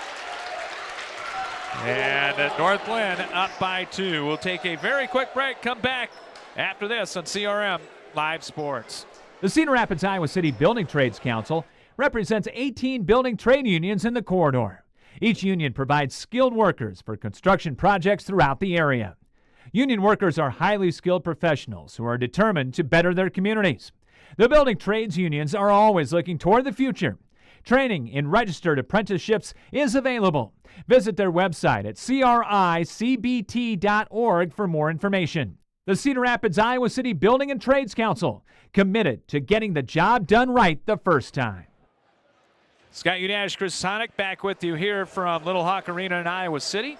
Speaker 1: And North Linn up by 2. We'll take a very quick break. Come back after this on CRM Live Sports.
Speaker 3: The Cedar Rapids Iowa City Building Trades Council represents 18 building trade unions in the corridor. Each union provides skilled workers for construction projects throughout the area. Union workers are highly skilled professionals who are determined to better their communities. The building trades unions are always looking toward the future. Training in registered apprenticeships is available. Visit their website at cricbt.org for more information. The Cedar Rapids Iowa City Building and Trades Council, committed to getting the job done right the first time.
Speaker 1: Scott Udash, Chris Sonic back with you here from Little Hawk Arena in Iowa City.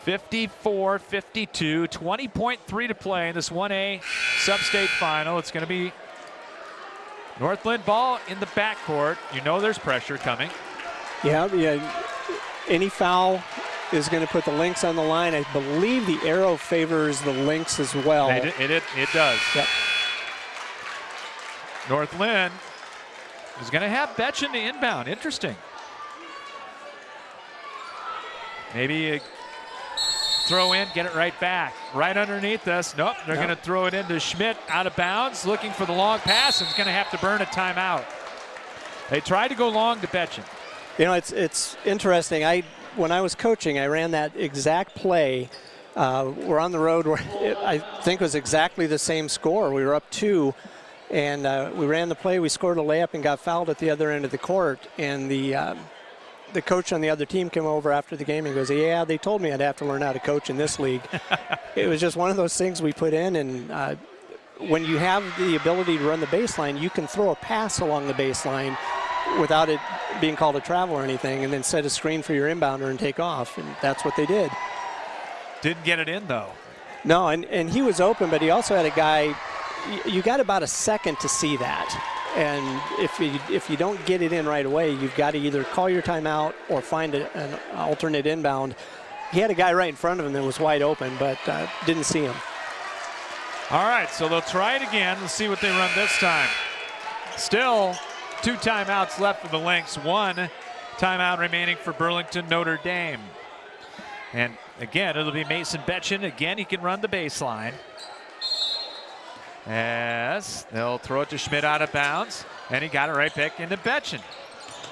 Speaker 1: 54-52, 20.3 to play in this 1A Substate final. It's going to be North Linn ball in the backcourt. You know there's pressure coming.
Speaker 2: Yeah. Any foul is going to put the Lynx on the line. I believe the arrow favors the Lynx as well.
Speaker 1: It does.
Speaker 2: Yep.
Speaker 1: North Linn is going to have Betchen to inbound. Interesting. Maybe a throw in, get it right back. Right underneath us. Nope, they're going to throw it into Schmidt out of bounds, looking for the long pass, and is going to have to burn a timeout. They tried to go long to Betchen.
Speaker 2: You know, it's interesting. When I was coaching, I ran that exact play. We're on the road where I think it was exactly the same score. We were up 2, and we ran the play. We scored a layup and got fouled at the other end of the court. And the coach on the other team came over after the game and goes, "Yeah, they told me I'd have to learn how to coach in this league." It was just one of those things we put in, and when you have the ability to run the baseline, you can throw a pass along the baseline without it being called a travel or anything, and then set a screen for your inbounder and take off, and that's what they did.
Speaker 1: Didn't get it in, though.
Speaker 2: No, and he was open, but he also had a guy. You got about a second to see that. And if you don't get it in right away, you've got to either call your timeout or find an alternate inbound. He had a guy right in front of him that was wide open, but didn't see him.
Speaker 1: All right, so they'll try it again. Let's see what they run this time. Still 2 timeouts left for the Lynx. 1 timeout remaining for Burlington Notre Dame. And again, it'll be Mason Betchen. Again, he can run the baseline. As they'll throw it to Schmidt out of bounds, and he got it right back into Betchen.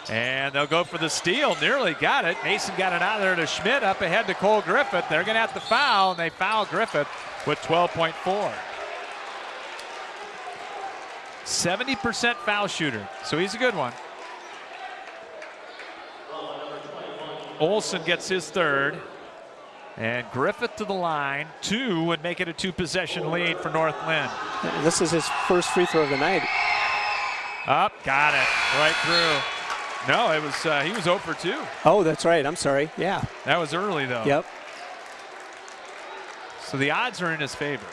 Speaker 1: And they'll go for the steal. Nearly got it. Mason got it out there to Schmidt, up ahead to Cole Griffith. They're going to have to foul, and they foul Griffith with 12.4. 70% foul shooter, so he's a good one. Olsen gets his third. And Griffith to the line. 2 would make it a 2-possession lead for North Linn.
Speaker 2: And this is his first free throw of the night.
Speaker 1: Up, got it, right through. No, it was he was 0 for 2.
Speaker 2: Oh, that's right. I'm sorry. Yeah.
Speaker 1: That was early, though.
Speaker 2: Yep.
Speaker 1: So the odds are in his favor.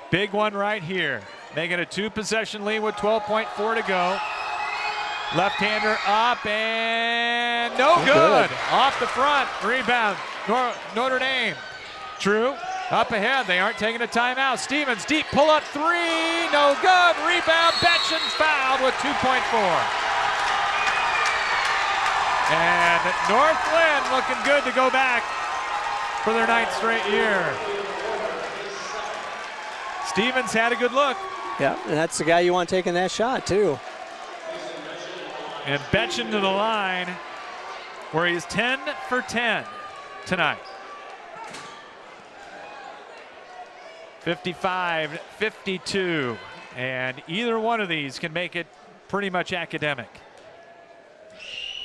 Speaker 1: Big one right here. Making a 2-possession lead with 12.4 to go. Left-hander up and no good. Off the front, rebound, Notre Dame. True, up ahead, they aren't taking a timeout. Stevens, deep pull-up 3, no good. Rebound, Betchen's fouled with 2.4. And North Linn looking good to go back for their 9th straight year. Stevens had a good look.
Speaker 2: Yeah, and that's the guy you want taking that shot, too.
Speaker 1: And Betchen to the line, where he's 10 for 10 tonight. 55-52. And either one of these can make it pretty much academic.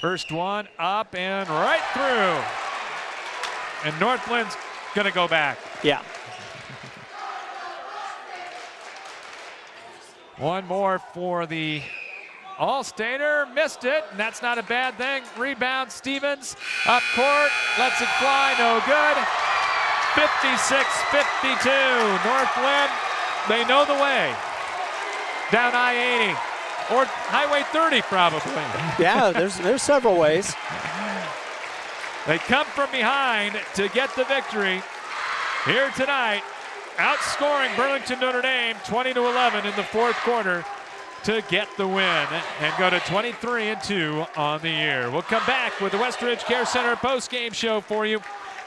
Speaker 1: First one up and right through. And North Linn's going to go back.
Speaker 2: Yeah.
Speaker 1: One more for the All-Stater, missed it, and that's not a bad thing. Rebound, Stevens, up court, lets it fly, no good. 56-52, North Linn, they know the way. Down I-80, or Highway 30 probably.
Speaker 2: Yeah, there's several ways.
Speaker 1: They come from behind to get the victory here tonight, outscoring Burlington Notre Dame 20-11 in the 4th quarter to get the win and go to 23-2 on the year. We'll come back with the Westridge Care Center post-game show for you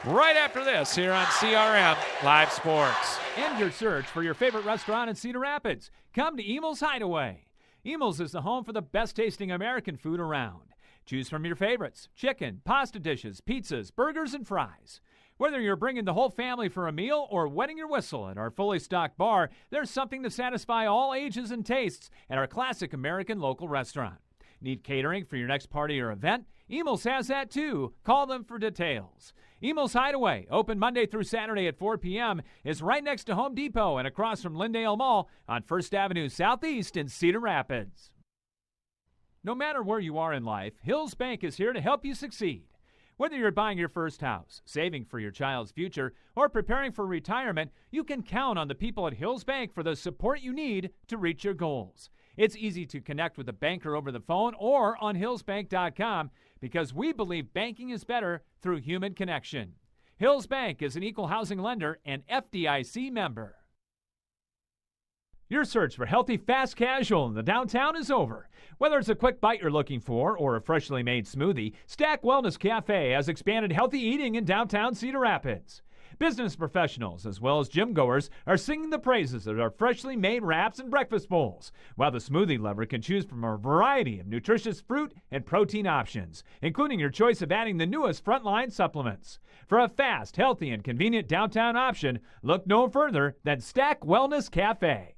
Speaker 1: right after this here on CRM Live Sports.
Speaker 3: End your search for your favorite restaurant in Cedar Rapids. Come to Emil's Hideaway. Emil's is the home for the best tasting American food around. Choose from your favorites: chicken, pasta dishes, pizzas, burgers, and fries. Whether you're bringing the whole family for a meal or wetting your whistle at our fully stocked bar, there's something to satisfy all ages and tastes at our classic American local restaurant. Need catering for your next party or event? Emil's has that too. Call them for details. Emil's Hideaway, open Monday through Saturday at 4 p.m., is right next to Home Depot and across from Lyndale Mall on 1st Avenue Southeast in Cedar Rapids. No matter where you are in life, Hills Bank is here to help you succeed. Whether you're buying your first house, saving for your child's future, or preparing for retirement, you can count on the people at Hills Bank for the support you need to reach your goals. It's easy to connect with a banker over the phone or on hillsbank.com because we believe banking is better through human connection. Hills Bank is an equal housing lender and FDIC member. Your search for healthy, fast casual in the downtown is over. Whether it's a quick bite you're looking for or a freshly made smoothie, Stack Wellness Cafe has expanded healthy eating in downtown Cedar Rapids. Business professionals as well as gym goers are singing the praises of our freshly made wraps and breakfast bowls, while the smoothie lover can choose from a variety of nutritious fruit and protein options, including your choice of adding the newest frontline supplements. For a fast, healthy, and convenient downtown option, look no further than Stack Wellness Cafe.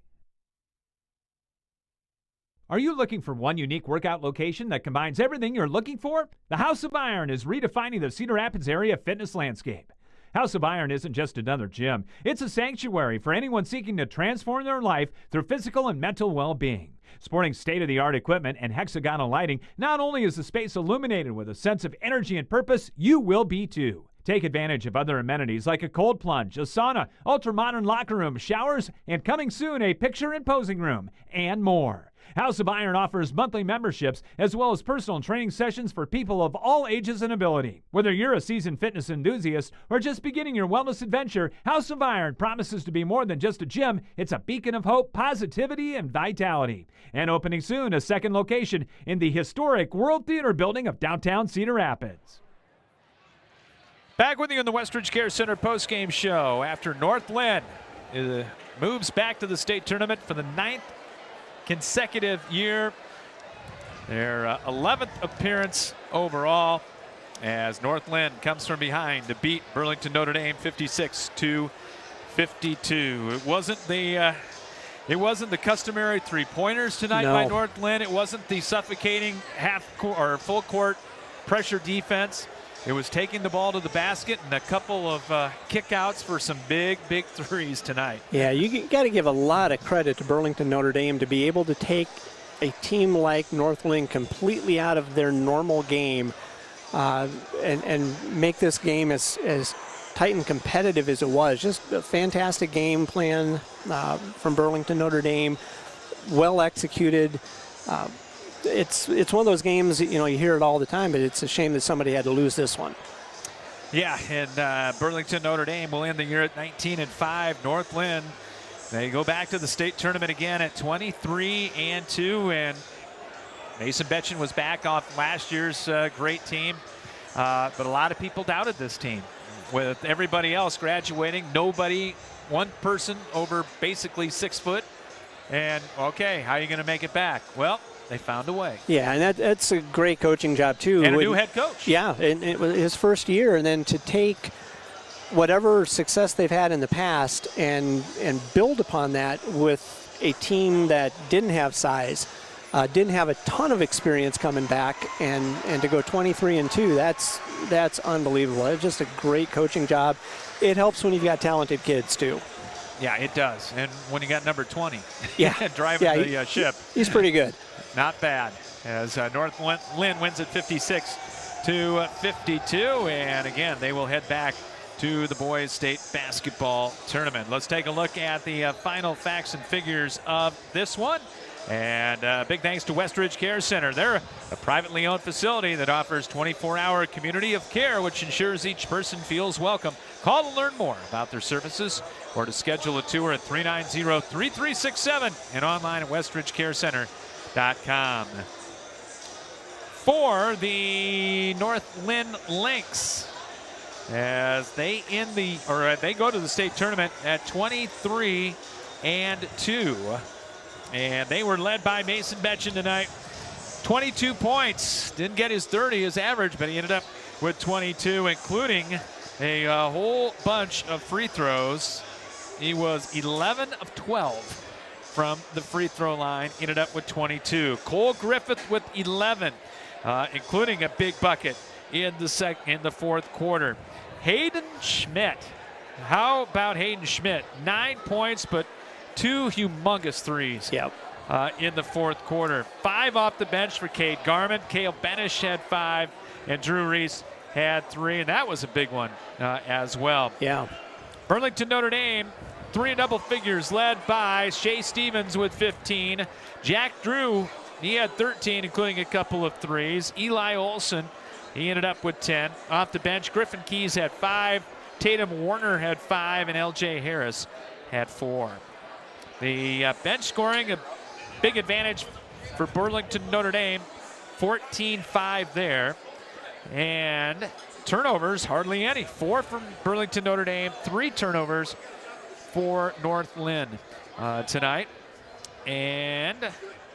Speaker 3: Are you looking for one unique workout location that combines everything you're looking for? The House of Iron is redefining the Cedar Rapids area fitness landscape. House of Iron isn't just another gym. It's a sanctuary for anyone seeking to transform their life through physical and mental well-being. Sporting state-of-the-art equipment and hexagonal lighting, not only is the space illuminated with a sense of energy and purpose, you will be too. Take advantage of other amenities like a cold plunge, a sauna, ultra-modern locker room, showers, and coming soon, a picture and posing room, and more. House of Iron offers monthly memberships as well as personal training sessions for people of all ages and ability. Whether you're a seasoned fitness enthusiast or just beginning your wellness adventure, House of Iron promises to be more than just a gym. It's a beacon of hope, positivity, and vitality. And opening soon, a second location in the historic World Theater building of downtown Cedar Rapids.
Speaker 1: Back with you in the Westridge Care Center postgame show after North Linn moves back to the state tournament for the 9th consecutive year. Their 11th appearance overall as North Linn comes from behind to beat Burlington Notre 56-52. It wasn't the customary three-pointers tonight by North Linn. It wasn't the suffocating or full court pressure defense. It was taking the ball to the basket and a couple of kickouts for some big threes tonight.
Speaker 2: Yeah, you got to give a lot of credit to Burlington Notre Dame to be able to take a team like North Linn completely out of their normal game and make this game as tight and competitive as it was. Just a fantastic game plan from Burlington Notre Dame, well executed. It's one of those games, you hear it all the time, but it's a shame that somebody had to lose this one.
Speaker 1: Yeah, and Burlington Notre Dame will end the year at 19-5. North Linn, they go back to the state tournament again at 23-2, and Mason Betchen was back off last year's great team, but a lot of people doubted this team. With everybody else graduating, one person over basically 6 foot, and okay, how are you going to make it back? Well, they found a way.
Speaker 2: Yeah, and that's a great coaching job, too.
Speaker 1: And a new head coach.
Speaker 2: Yeah, and it was his first year, and then to take whatever success they've had in the past and build upon that with a team that didn't have size, didn't have a ton of experience coming back, and to go 23-2, that's unbelievable. It's just a great coaching job. It helps when you've got talented kids, too.
Speaker 1: Yeah, it does. And when you got number 20 driving the ship.
Speaker 2: He's pretty good.
Speaker 1: Not bad, as North Linn wins at 56-52, and again, they will head back to the boys' state basketball tournament. Let's take a look at the final facts and figures of this one. And big thanks to Westridge Care Center. They're a privately owned facility that offers 24-hour community of care, which ensures each person feels welcome. Call to learn more about their services or to schedule a tour at 390-3367 and online at westridgecarecenter.com. For the North Linn Lynx, as they go to the state tournament at 23-2, and they were led by Mason Betchen tonight. 22 points, didn't get his 30 as average, but he ended up with 22, including a whole bunch of free throws. He was 11 of 12 from the free throw line, ended up with 22. Cole Griffith with 11, including a big bucket in the fourth quarter. Hayden Schmidt, how about Hayden Schmidt? 9 points, but 2 humongous threes in the fourth quarter. 5 off the bench for Cade Garman. Cale Benish had 5, and Drew Reese had 3, and that was a big one as well.
Speaker 2: Yeah.
Speaker 1: Burlington Notre Dame, 3 in double figures, led by Shea Stevens with 15. Jack Drew, he had 13, including a couple of threes. Eli Olson, he ended up with 10. Off the bench, Griffin Keys had 5. Tatum Warner had 5, and L.J. Harris had 4. The bench scoring, a big advantage for Burlington Notre Dame, 14-5 there. And turnovers, hardly any. 4 from Burlington Notre Dame, 3 turnovers for North Linn tonight. And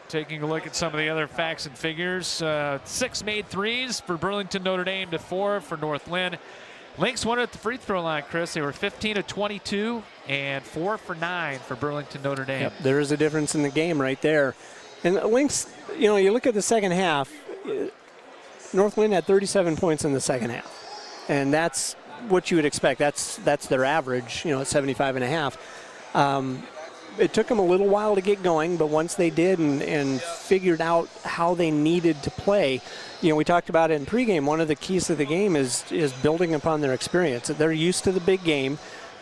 Speaker 1: taking a look at some of the other facts and figures, 6 made threes for Burlington Notre Dame to 4 for North Linn. Lynx won at the free throw line, Chris. They were 15 of 22 and 4 for 9 for Burlington Notre Dame.
Speaker 2: Yep, there is a difference in the game right there. And Lynx, you look at the second half, North Linn had 37 points in the second half. And that's what you would expect. That's their average, at 75 and a half. It took them a little while to get going, but once they did and figured out how they needed to play, we talked about it in pregame. One of the keys to the game is building upon their experience. They're used to the big game.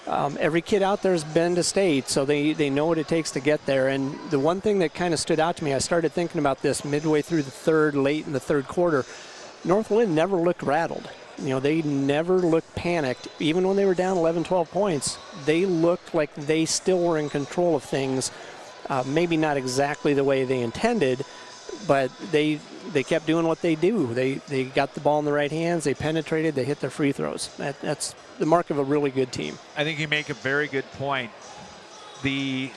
Speaker 2: Every kid out there has been to state, so they know what it takes to get there. And the one thing that kind of stood out to me, I started thinking about this midway through the third, late in the third quarter. North Linn never looked rattled. They never looked panicked. Even when they were down 11, 12 points, they looked like they still were in control of things. Maybe not exactly the way they intended, but they kept doing what they do. They got the ball in the right hands. They penetrated. They hit their free throws. That's the mark of a really good team.
Speaker 1: I think you make a very good point. The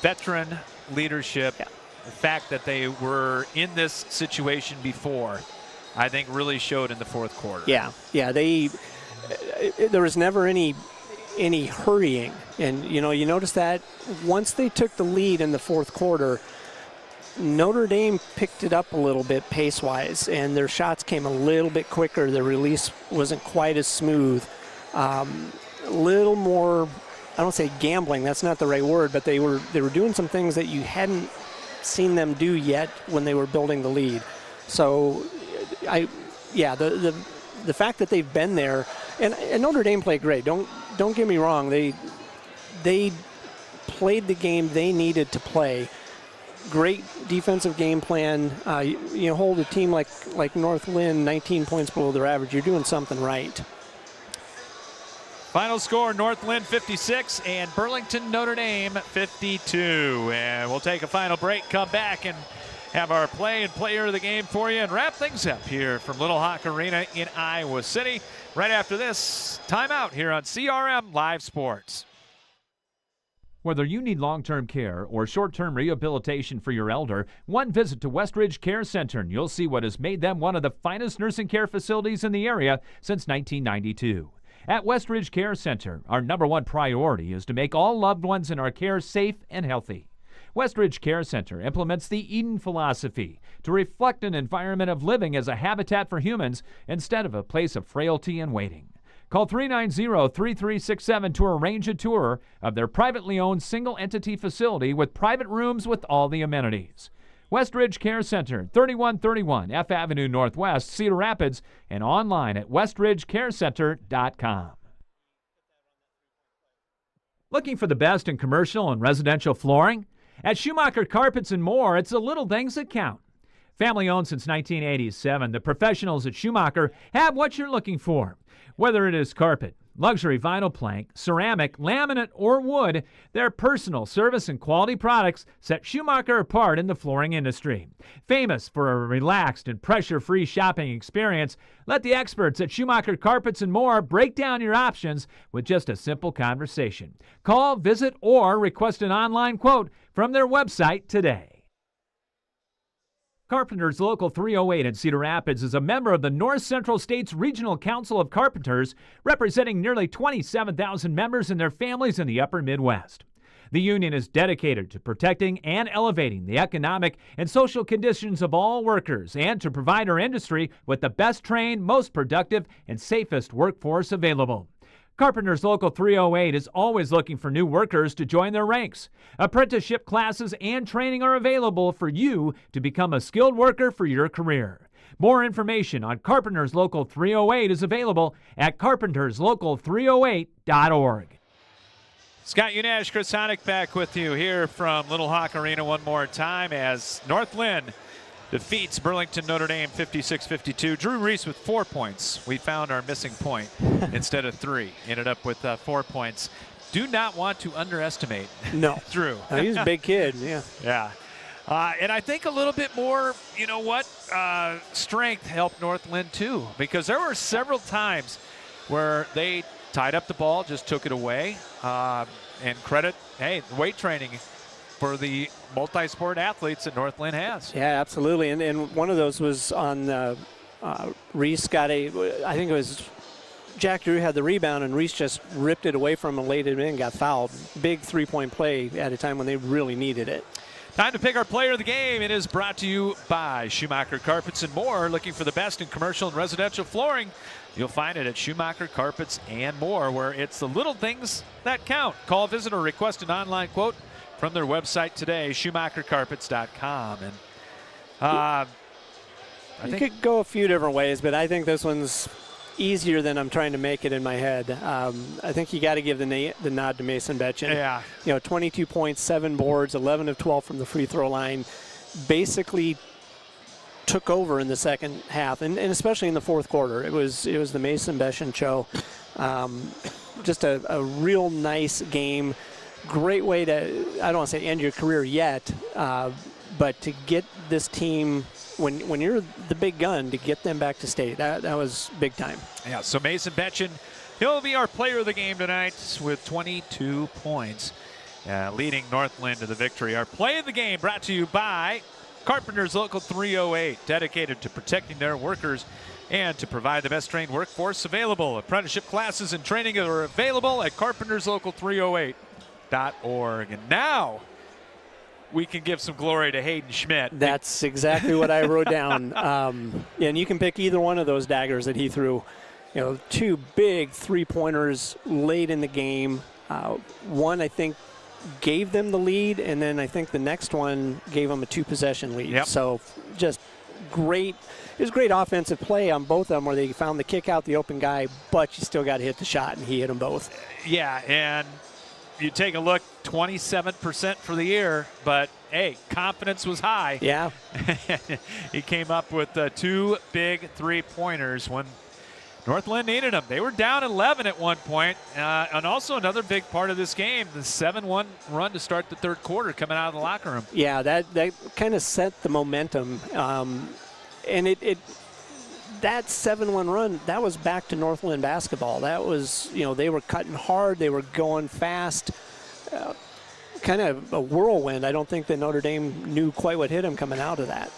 Speaker 1: veteran leadership, the fact that they were in this situation before, I think really showed in the fourth quarter.
Speaker 2: Yeah. There was never any hurrying. And, you notice that once they took the lead in the fourth quarter, Notre Dame picked it up a little bit pace-wise, and their shots came a little bit quicker. The release wasn't quite as smooth. A little more, I don't say gambling, that's not the right word, but they were doing some things that you hadn't seen them do yet when they were building the lead. So, the fact that they've been there, and Notre Dame played great. Don't get me wrong. They played the game they needed to play. Great defensive game plan. Hold a team like North Linn 19 points below their average. You're doing something right.
Speaker 1: Final score, North Linn 56 and Burlington Notre Dame 52. And we'll take a final break, come back and have our play and player of the game for you and wrap things up here from Little Hawk Arena in Iowa City. Right after this, timeout here on CRM Live Sports.
Speaker 3: Whether you need long-term care or short-term rehabilitation for your elder, one visit to Westridge Care Center and you'll see what has made them one of the finest nursing care facilities in the area since 1992. At Westridge Care Center, our number one priority is to make all loved ones in our care safe and healthy. Westridge Care Center implements the Eden philosophy to reflect an environment of living as a habitat for humans instead of a place of frailty and waiting. Call 390-3367 to arrange a tour of their privately owned single-entity facility with private rooms with all the amenities. Westridge Care Center, 3131 F Avenue Northwest, Cedar Rapids, and online at westridgecarecenter.com. Looking for the best in commercial and residential flooring? At Schumacher Carpets and More, it's the little things that count. Family owned since 1987, the professionals at Schumacher have what you're looking for. Whether it is carpet, luxury vinyl plank, ceramic, laminate, or wood, their personal service and quality products set Schumacher apart in the flooring industry. Famous for a relaxed and pressure-free shopping experience, let the experts at Schumacher Carpets and More break down your options with just a simple conversation. Call, visit, or request an online quote from their website today. Carpenters Local 308 in Cedar Rapids is a member of the North Central States Regional Council of Carpenters, representing nearly 27,000 members and their families in the upper Midwest. The union is dedicated to protecting and elevating the economic and social conditions of all workers and to provide our industry with the best trained, most productive, and safest workforce available. Carpenters Local 308 is always looking for new workers to join their ranks. Apprenticeship classes and training are available for you to become a skilled worker for your career. More information on Carpenters Local 308 is available at carpenterslocal308.org.
Speaker 1: Scott Unash, Chris Honick back with you here from Little Hawk Arena one more time as North Linn defeats Burlington Notre Dame 56-52. Drew Reese with 4 points. We found our missing point instead of 3. Ended up with 4 points. Do not want to underestimate Drew.
Speaker 2: No, he's a big kid, yeah.
Speaker 1: Yeah. And I think a little bit more, strength helped North Linn too, because there were several times where they tied up the ball, just took it away, and credit, weight training for the multi-sport athletes that North Linn has.
Speaker 2: Yeah, absolutely. And one of those was on Reese got I think it was Jack Drew had the rebound, and Reese just ripped it away from him, laid it in, got fouled. Big three-point play at a time when they really needed it.
Speaker 1: Time to pick our player of the game. It is brought to you by Schumacher Carpets and More. Looking for the best in commercial and residential flooring? You'll find it at Schumacher Carpets and More, where it's the little things that count. Call, visit, or request an online quote from their website today, schumachercarpets.com. And
Speaker 2: you could go a few different ways, but I think this one's easier than I'm trying to make it in my head. I think you got to give the nod to Mason Betchen.
Speaker 1: Yeah.
Speaker 2: 22 points, 7 boards, 11 of 12 from the free throw line. Basically took over in the second half, and especially in the fourth quarter. It was the Mason Betchen show. Just a real nice game. Great way to, I don't want to say end your career yet, but to get this team, when you're the big gun, to get them back to state, that was big time.
Speaker 1: Yeah, so Mason Betchen, he'll be our player of the game tonight with 22 points, leading North Linn to the victory. Our play of the game brought to you by Carpenters Local 308, dedicated to protecting their workers and to provide the best trained workforce available. Apprenticeship classes and training are available at carpenterslocal308.org. And now we can give some glory to Hayden Schmidt.
Speaker 2: That's exactly what I wrote down. And you can pick either one of those daggers that he threw. 2 big three-pointers late in the game. One, I think, gave them the lead, and then I think the next one gave them a 2-possession lead.
Speaker 1: Yep.
Speaker 2: So just great. It was great offensive play on both of them where they found the kick out, the open guy, but you still got to hit the shot, and he hit them both.
Speaker 1: Yeah, and you take a look, 27% for the year, but, hey, confidence was high.
Speaker 2: Yeah.
Speaker 1: He came up with 2 big three-pointers when North Linn needed them. They were down 11 at one point, and also another big part of this game, the 7-1 run to start the third quarter coming out of the locker room.
Speaker 2: Yeah, that kind of set the momentum, and that 7-1 run, that was back to North Linn basketball. That was, they were cutting hard, they were going fast, kind of a whirlwind. I don't think that Notre Dame knew quite what hit them coming out of that.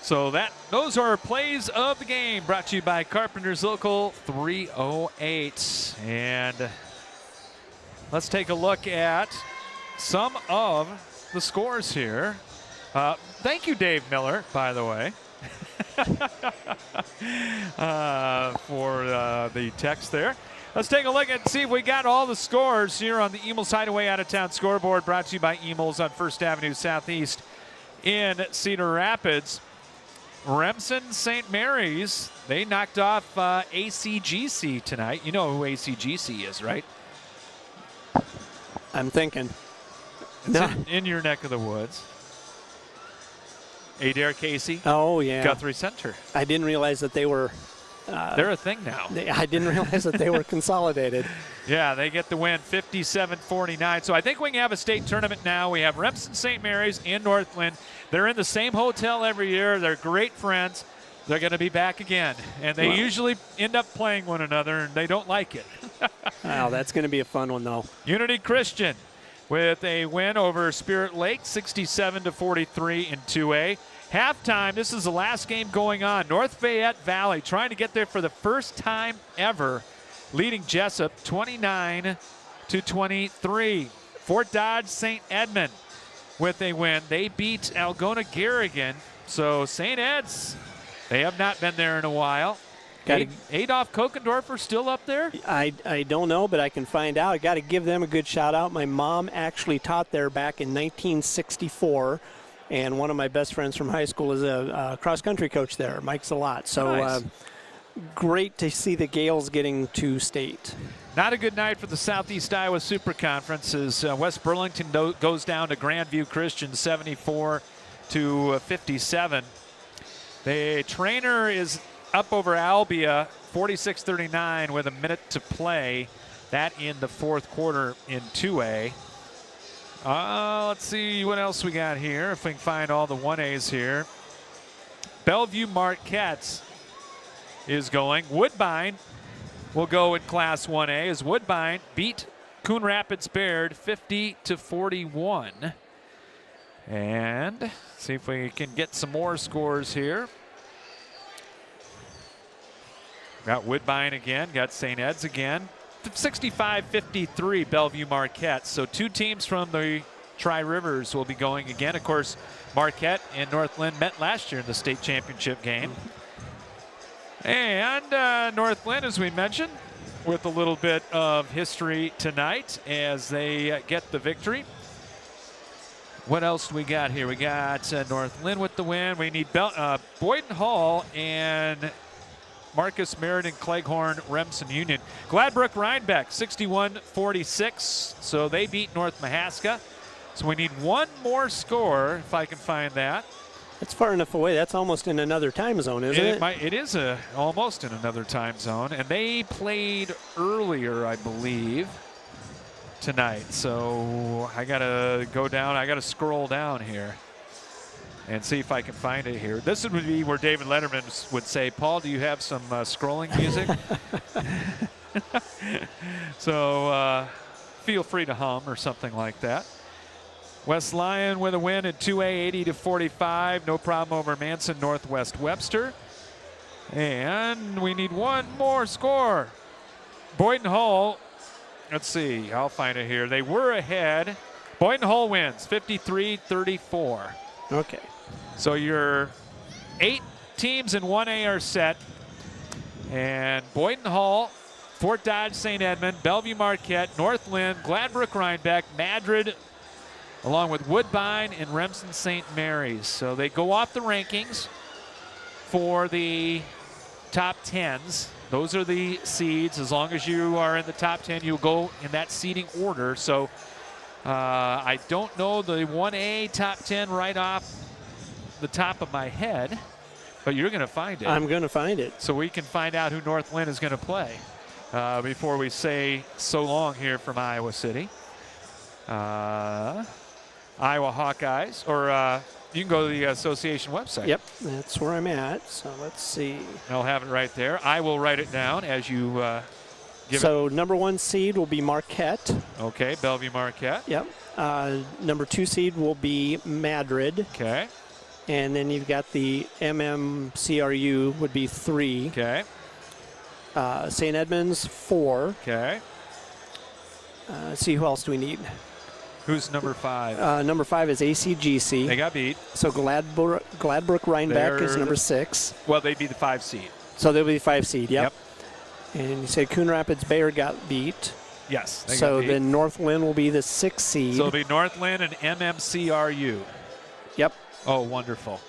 Speaker 1: So those are our plays of the game, brought to you by Carpenters Local 308. And let's take a look at some of the scores here. Thank you, Dave Miller, by the way, for the text there. Let's take a look and see if we got all the scores here on the Emils Hideaway Out-of-Town scoreboard, brought to you by Emils on 1st Avenue Southeast in Cedar Rapids. Remsen St. Mary's, they knocked off ACGC tonight. You know who ACGC is, right?
Speaker 2: I'm thinking.
Speaker 1: It's in your neck of the woods. Adair Casey.
Speaker 2: Oh, yeah.
Speaker 1: Guthrie Center.
Speaker 2: I didn't realize that they were.
Speaker 1: They're a thing now.
Speaker 2: I didn't realize that they were consolidated.
Speaker 1: Yeah, they get the win 57-49. So I think we can have a state tournament now. We have Remsen St. Mary's and North Linn. They're in the same hotel every year. They're great friends. They're going to be back again. And they usually end up playing one another, and they don't like it.
Speaker 2: Wow, that's going to be a fun one, though.
Speaker 1: Unity Christian with a win over Spirit Lake, 67-43 in 2A. Halftime, this is the last game going on. North Fayette Valley trying to get there for the first time ever, leading Jessup 29-23. Fort Dodge St. Edmund with a win. They beat Algona Garrigan. So St. Ed's, they have not been there in a while. Adolph Kokendorfer still up there?
Speaker 2: I don't know, but I can find out. I got to give them a good shout out. My mom actually taught there back in 1964. And one of my best friends from high school is a cross-country coach there, Mike Zalat. So
Speaker 1: Nice.
Speaker 2: great to see the Gales getting to state.
Speaker 1: Not a good night for the Southeast Iowa Super Conference as West Burlington goes down to Grandview Christian 74-57. The trainer is up over Albia 46-39 with a minute to play. That in the fourth quarter in 2A. Let's see what else we got here. If we can find all the 1As here. Bellevue Marquette is going. Woodbine will go in Class 1A as Woodbine beat Coon Rapids Baird 50-41. And see if we can get some more scores here. Got Woodbine again, got St. Ed's again. 65-53 Bellevue Marquette. So two teams from the Tri-Rivers will be going again. Of course, Marquette and North Linn met last year in the state championship game. And North Linn, as we mentioned, with a little bit of history tonight as they get the victory. What else do we got here? We got North Linn with the win. We need Boyden Hall and Marcus Meriden, Cleghorn, Remsen Union. Gladbrook Rhinebeck 61-46. So they beat North Mahaska. So we need one more score, if I can find that.
Speaker 2: That's far enough away. That's almost in another time zone, isn't it?
Speaker 1: It is almost in another time zone. And they played earlier, I believe, tonight. So I got to go down. I got to scroll down here and see if I can find it here. This would be where David Letterman would say, Paul, do you have some scrolling music? So feel free to hum or something like that. West Lyon with a win at 2A, 80-45. No problem over Manson, Northwest Webster. And we need one more score. Boyden Hall, let's see, I'll find it here. They were ahead. Boyden Hall wins 53-34.
Speaker 2: Okay.
Speaker 1: So your 8 teams in 1A are set. And Boyden Hall, Fort Dodge, St. Edmund, Bellevue Marquette, North Linn, Gladbrook Rhinebeck, Madrid, along with Woodbine and Remsen St. Mary's. So they go off the rankings for the top 10s. Those are the seeds. As long as you are in the top 10, you'll go in that seeding order. So I don't know the 1A top 10 right off the top of my head, but you're going to find it.
Speaker 2: I'm going to find it.
Speaker 1: So we can find out who North Linn is going to play before we say so long here from Iowa City. Iowa Hawkeyes, or you can go to the association website.
Speaker 2: Yep, that's where I'm at. So let's see.
Speaker 1: I'll have it right there. I will write it down as you give
Speaker 2: so number 1 seed will be Marquette.
Speaker 1: Okay, Bellevue Marquette.
Speaker 2: Yep. Number 2 seed will be Madrid.
Speaker 1: Okay.
Speaker 2: And then you've got the MMCRU would be 3.
Speaker 1: Okay.
Speaker 2: St. Edmunds 4.
Speaker 1: Okay.
Speaker 2: Let's see, who else do we need?
Speaker 1: Who's number 5?
Speaker 2: Number 5 is ACGC.
Speaker 1: They got beat.
Speaker 2: So Gladbrook Rhinebeck is number 6.
Speaker 1: Well, they'd be the 5 seed.
Speaker 2: So they'll be the 5 seed, yep. And you said Coon Rapids Baird got beat.
Speaker 1: Yes. They
Speaker 2: So
Speaker 1: got beat.
Speaker 2: then North Linn will be the 6th seed.
Speaker 1: So it'll be North Linn and MMCRU.
Speaker 2: Yep.
Speaker 1: Oh, wonderful.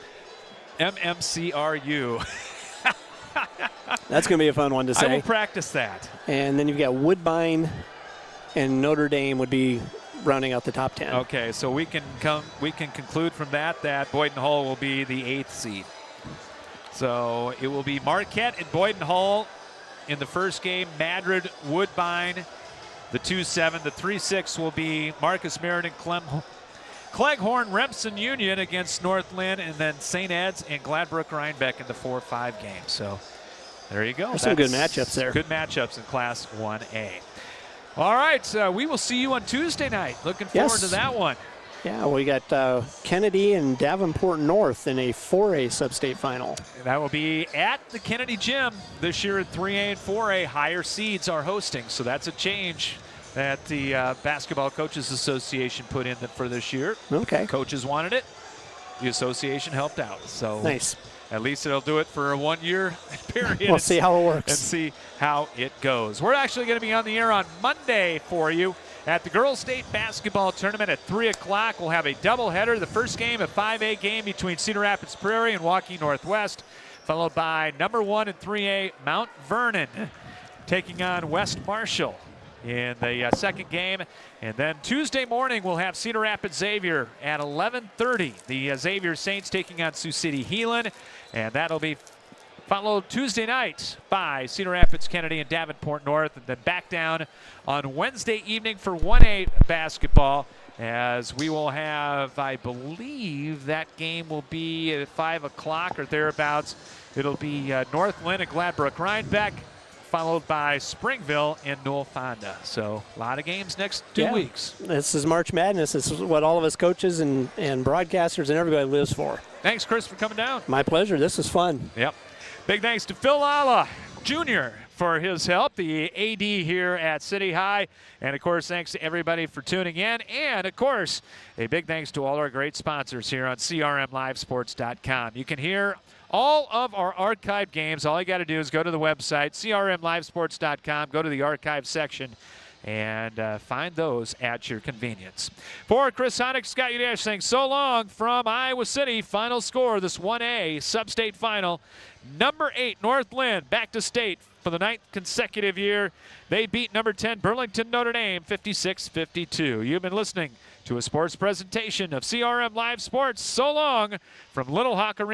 Speaker 1: MMCRU.
Speaker 2: That's going to be a fun one to say.
Speaker 1: I will practice that.
Speaker 2: And then you've got Woodbine and Notre Dame would be rounding out the top 10.
Speaker 1: Okay, so we can conclude from that Boyden Hall will be the 8th seed. So it will be Marquette and Boyden Hall in the first game. Madrid, Woodbine, the 2-7. The 3-6 will be Marcus Meriden, Cleghorn, Remsen Union against North Linn, and then St. Ed's and Gladbrook Rhinebeck in the 4-5 game. So there you go.
Speaker 2: There's some good matchups there.
Speaker 1: Good matchups in Class 1A. All right, we will see you on Tuesday night. Looking forward to that one.
Speaker 2: Yeah, we got Kennedy and Davenport North in a 4A Substate final.
Speaker 1: And that will be at the Kennedy Gym this year at 3A and 4A. Higher seeds are hosting, so that's a change that the Basketball Coaches Association put in for this year.
Speaker 2: Okay.
Speaker 1: Coaches wanted it. The association helped out. So
Speaker 2: nice.
Speaker 1: At least it'll do it for a 1-year period.
Speaker 2: We'll see how it works.
Speaker 1: And see how it goes. We're actually going to be on the air on Monday for you at the Girls State Basketball Tournament at 3 o'clock. We'll have a doubleheader. The first game, a 5A game between Cedar Rapids Prairie and Waukee Northwest, followed by number 1 and 3A Mount Vernon taking on West Marshall in the second game. And then Tuesday morning, we'll have Cedar Rapids Xavier at 11:30. The Xavier Saints taking on Sioux City Heelan, and that'll be followed Tuesday night by Cedar Rapids Kennedy and Davenport North, and then back down on Wednesday evening for 1A basketball, as we will have, I believe that game will be at 5 o'clock or thereabouts. It'll be North Linn and Gladbrook Rhinebeck, followed by Springville and Newell Fonda. So a lot of games next 2 weeks.
Speaker 2: This is March Madness. This is what all of us coaches and broadcasters and everybody lives for.
Speaker 1: Thanks, Chris, for coming down.
Speaker 2: My pleasure. This is fun.
Speaker 1: Yep. Big thanks to Phil Lala Jr. for his help, the AD here at City High. And, of course, thanks to everybody for tuning in. And, of course, a big thanks to all our great sponsors here on CRMLiveSports.com. You can hear all of our archived games. All you got to do is go to the website, CRMLiveSports.com, go to the archive section, and find those at your convenience. For Chris Honick, Scott Udash saying so long from Iowa City. Final score, this 1A Substate Final. Number 8, North Linn, back to state for the 9th consecutive year. They beat number 10, Burlington Notre Dame, 56-52. You've been listening to a sports presentation of CRM Live Sports. So long from Little Hawk Arena.